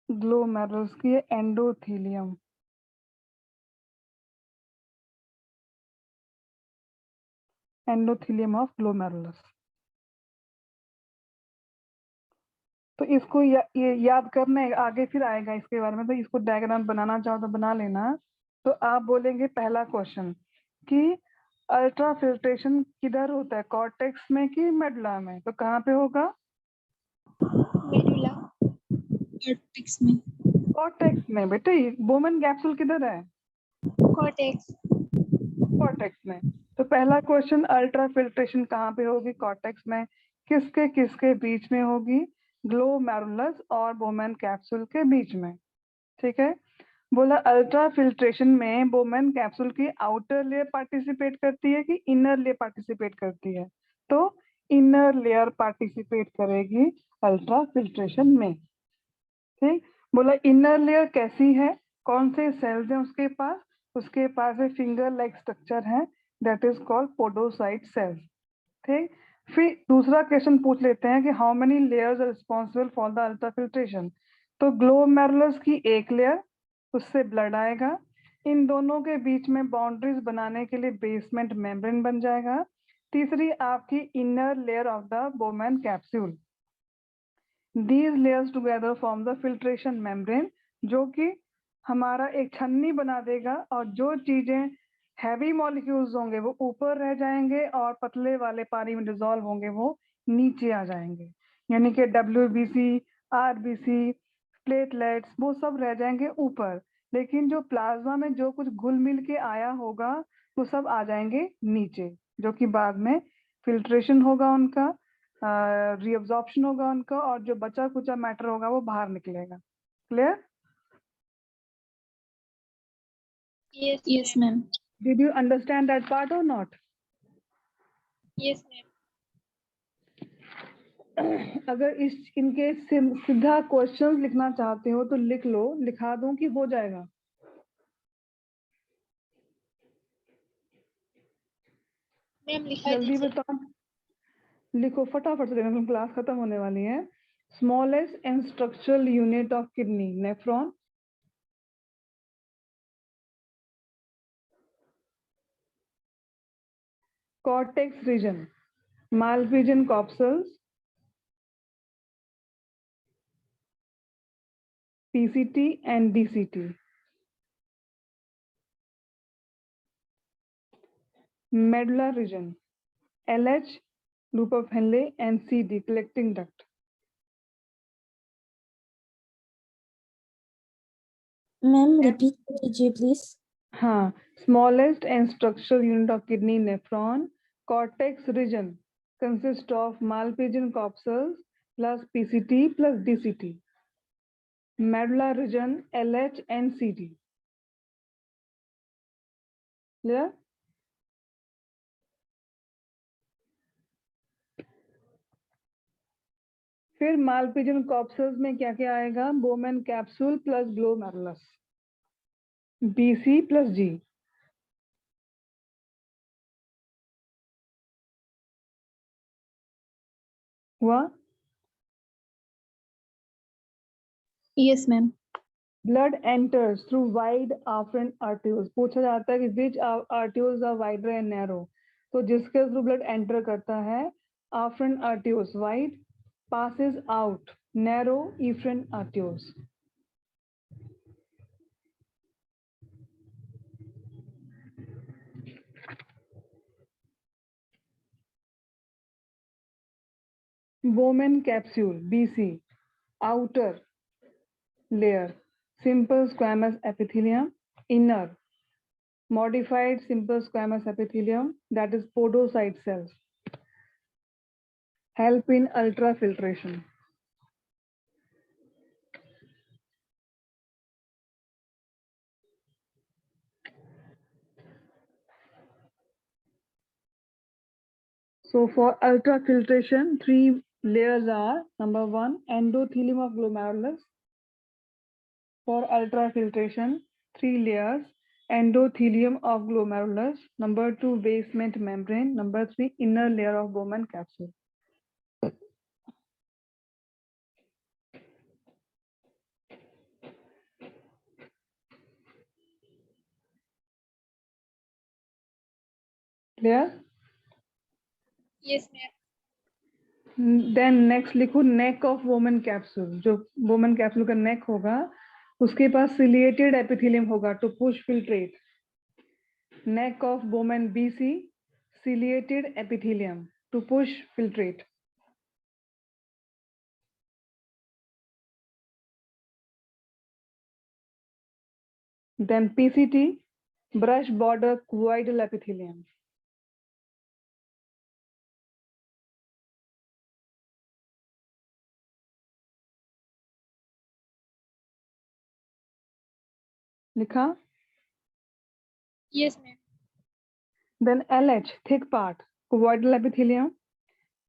ग्लोमेरुलस की एंडोथेलियम, एंडोथेलियम ऑफ ग्लोमेरुलस। तो इसको ये याद करना है, आगे फिर आएगा इसके बारे में, तो इसको डायग्राम बनाना चाहो तो बना लेना। तो आप बोलेंगे पहला क्वेश्चन कि अल्ट्रा फिल्ट्रेशन किधर होता है, कॉर्टेक्स में कि मेडुला में, तो कहाँ पे होगा, मेडुला। कॉर्टेक्स में। कॉर्टेक्स में। बेटे बोमेन कैप्सूल किधर है, कॉर्टेक्स। कॉर्टेक्स में। तो पहला क्वेश्चन, अल्ट्रा फिल्ट्रेशन कहाँ पे होगी, कॉर्टेक्स में। किसके किसके बीच में होगी, ग्लोमेरुलस और बोमेन कैप्सूल के बीच में। ठीक है। बोला अल्ट्रा फिल्ट्रेशन में बोमेन कैप्सूल की आउटर लेयर पार्टिसिपेट करती है कि इनर लेयर पार्टिसिपेट करती है, तो इनर लेयर पार्टिसिपेट करेगी अल्ट्रा फिल्ट्रेशन में। ठीक। बोला इनर लेयर कैसी है, कौन से सेल्स हैं उसके पास है फिंगर लाइक स्ट्रक्चर है, that is called podocyte cells. ठीक। फिर दूसरा क्वेश्चन पूछ लेते हैं कि how many layers are responsible for the ultrafiltration. तो ग्लोमेरुलस की एक लेयर, उससे ब्लड आएगा, इन दोनों के बीच में बाउंड्रीज बनाने के लिए बेसमेंट मेम्ब्रेन बन जाएगा। तीसरी आपकी inner layer of the Bowman capsule, these layers together form the filtration membrane, जो कि हमारा एक छन्नी बना देगा, और जो चीजें हैवी मॉलिक्यूल्स होंगे वो ऊपर रह जाएंगे और पतले वाले पानी में डिजोल्व होंगे वो नीचे आ जाएंगे, यानी कि WBC, RBC, प्लेटलेट्स वो सब रह जाएंगे ऊपर, लेकिन जो प्लाज्मा में जो कुछ घुल मिल के आया होगा वो सब आ जाएंगे नीचे, जो कि बाद में फिल्ट्रेशन होगा उनका, रीअब्जॉर्प्शन होगा उनका, और जो बचा कुचा मैटर होगा वो बाहर निकलेगा। Clear? Yes, ma'am. Did you understand that part or not? Yes, ma'am. अगर इनके सीधा क्वेश्चंस लिखना चाहते हो तो लिख लो, लिखा दूं कि हो जाएगा? मैम लिखा जल्दी दीजिए। बताओ, लिखो फटाफट से, देखो क्लास खत्म होने वाली है। Smallest and structural unit of kidney, nephron. cortex region, Malpighian corpuscles, PCT and DCT. Medulla region, LH, loop of Henle, and CD, collecting duct. Ma'am repeat कीजिए प्लीज। हाँ, smallest and structural unit of kidney, nephron. Cortex region consists of Malpighian corpuscles plus PCT plus DCT. Medulla region, LH and CD. Clear? फिर मालपिजन कॉप्सल्स में क्या क्या आएगा? Bowman capsule plus glomerulus, BC plus G। हुआ? Yes, ma'am. Blood enters through wide afferent arterioles. पूछा जाता है कि which arterioles are wider and narrow, तो जिसके थ्रू ब्लड एंटर करता है afferent arterioles wide, passes out narrow efferent arterioles. Bowman capsule, BC, outer layer, simple squamous epithelium, inner modified simple squamous epithelium, that is podocyte cells, help in ultrafiltration. So for ultrafiltration, 3 layers are: number 1, endothelium of glomerulus. For ultrafiltration, 3 layers: endothelium of glomerulus. Number 2, basement membrane. Number 3, inner layer of Bowman capsule. Clear? Yes, ma'am. Then next लिखो neck of Bowman capsule. जो Bowman capsule का neck होगा उसके पास ciliated epithelium होगा to push filtrate. Neck of Bowman BC, ciliated epithelium to push filtrate. Then PCT, brush border cuboidal epithelium. लिखा? Yes, ma'am. Then LH, thick part, cuboidal epithelium.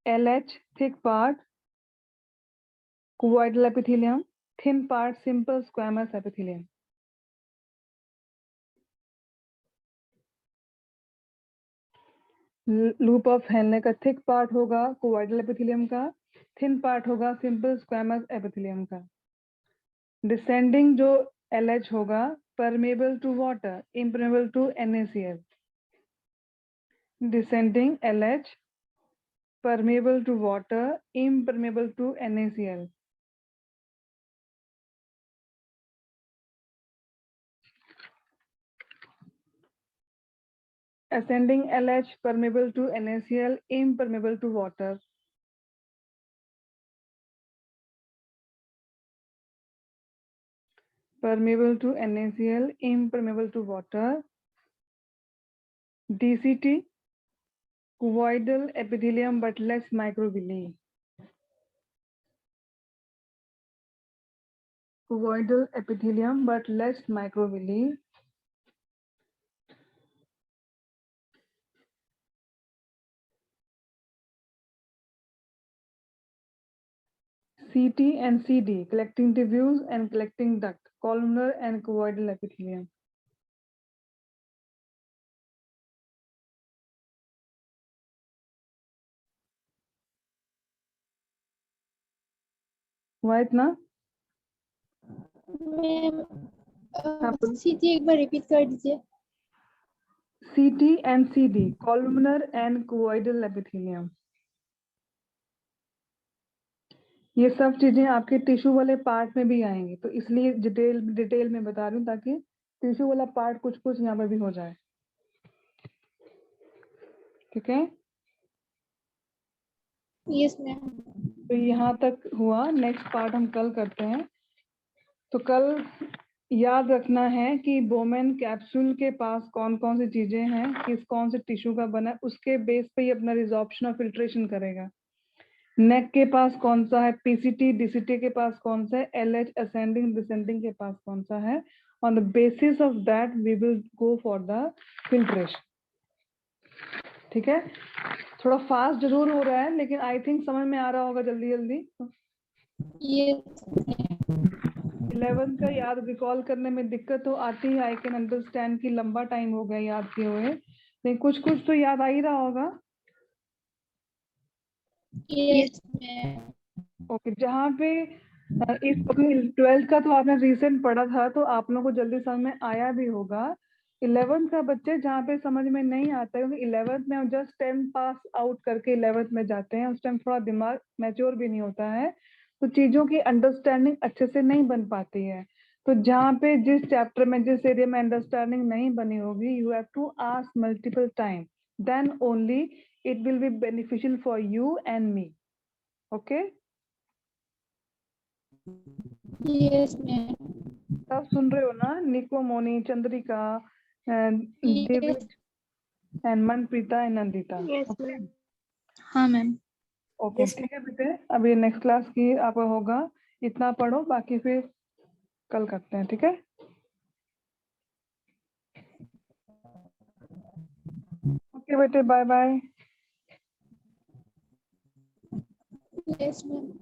LH, thick part, cuboidal epithelium. Thin part, simple squamous epithelium. Loop of Henle का thick part होगा cuboidal epithelium का, thin part होगा simple squamous epithelium का। Descending जो LH होगा permeable to water, impermeable to NaCl। Descending LH permeable to water, impermeable to NaCl. Ascending LH permeable to NaCl, impermeable to water. Permeable to NaCl, impermeable to water. DCT, cuboidal epithelium but less microvilli. Cuboidal epithelium but less microvilli. CT and CD, collecting diffuse and collecting duct, columnar and cuboidal epithelium. हुआ इतना? Ma'am हाँ, बोलो। सीधी एक बार repeat कर दीजिए। CT and CD, columnar and cuboidal epithelium. ये सब चीजें आपके टिश्यू वाले पार्ट में भी आएंगी, तो इसलिए डिटेल में बता रही हूँ ताकि टिश्यू वाला पार्ट कुछ कुछ यहाँ पर भी हो जाए। ठीक है, यस मैम। तो यहाँ तक हुआ। नेक्स्ट पार्ट हम कल करते हैं। तो कल याद रखना है कि बोमेन कैप्सूल के पास कौन कौन सी चीजें हैं, किस कौन से टिश्यू का बना है, उसके बेस पे ही अपना रिजॉर्प्शन और फिल्ट्रेशन करेगा। नेक के पास कौन सा है, पीसीटी डीसीटी के पास कौन सा है, एलएच असेंडिंग डिसेंडिंग के पास कौन सा है। On the basis of that we will go for the filtration. ठीक है, थोड़ा फास्ट जरूर हो रहा है, लेकिन आई थिंक समझ में आ रहा होगा जल्दी जल्दी। यस 11 का याद रिकॉल करने में दिक्कत तो आती है, आई कैन अंडरस्टैंड कि लंबा टाइम हो गया याद किए हुए, लेकिन कुछ कुछ तो याद आ ही रहा होगा। Yes ma'am. ओके, जहाँ पे इस 12th का तो आपने रिसेंट पढ़ा था, तो आप लोगों को जल्दी समझ में आया भी होगा। 11th का बच्चे जहाँ पे समझ में नहीं आता है, क्योंकि 11th में हम जस्ट 10 पास आउट करके 11th में जाते हैं, उस टाइम थोड़ा दिमाग मैच्योर भी नहीं होता है, तो चीजों की अंडरस्टैंडिंग अच्छे से नहीं बन पाती है। तो जहाँ पे जिस चैप्टर में जिस एरिया में अंडरस्टैंडिंग नहीं बनी होगी, you have to ask multiple time, then only it will be beneficial for you and me. Okay, yes ma'am. सब सुन रहे हो ना? Niko, Moni, Chandrika, David and Manpreeta and Nandita. Yes ma'am. हाँ मैम। ओके, ठीक है बेटे, अब ये नेक्स्ट क्लास की आपका होगा, इतना पढ़ो, बाकी फिर कल करते हैं। ठीक है, ओके बेटे, बाय बाय। Yes ma'am.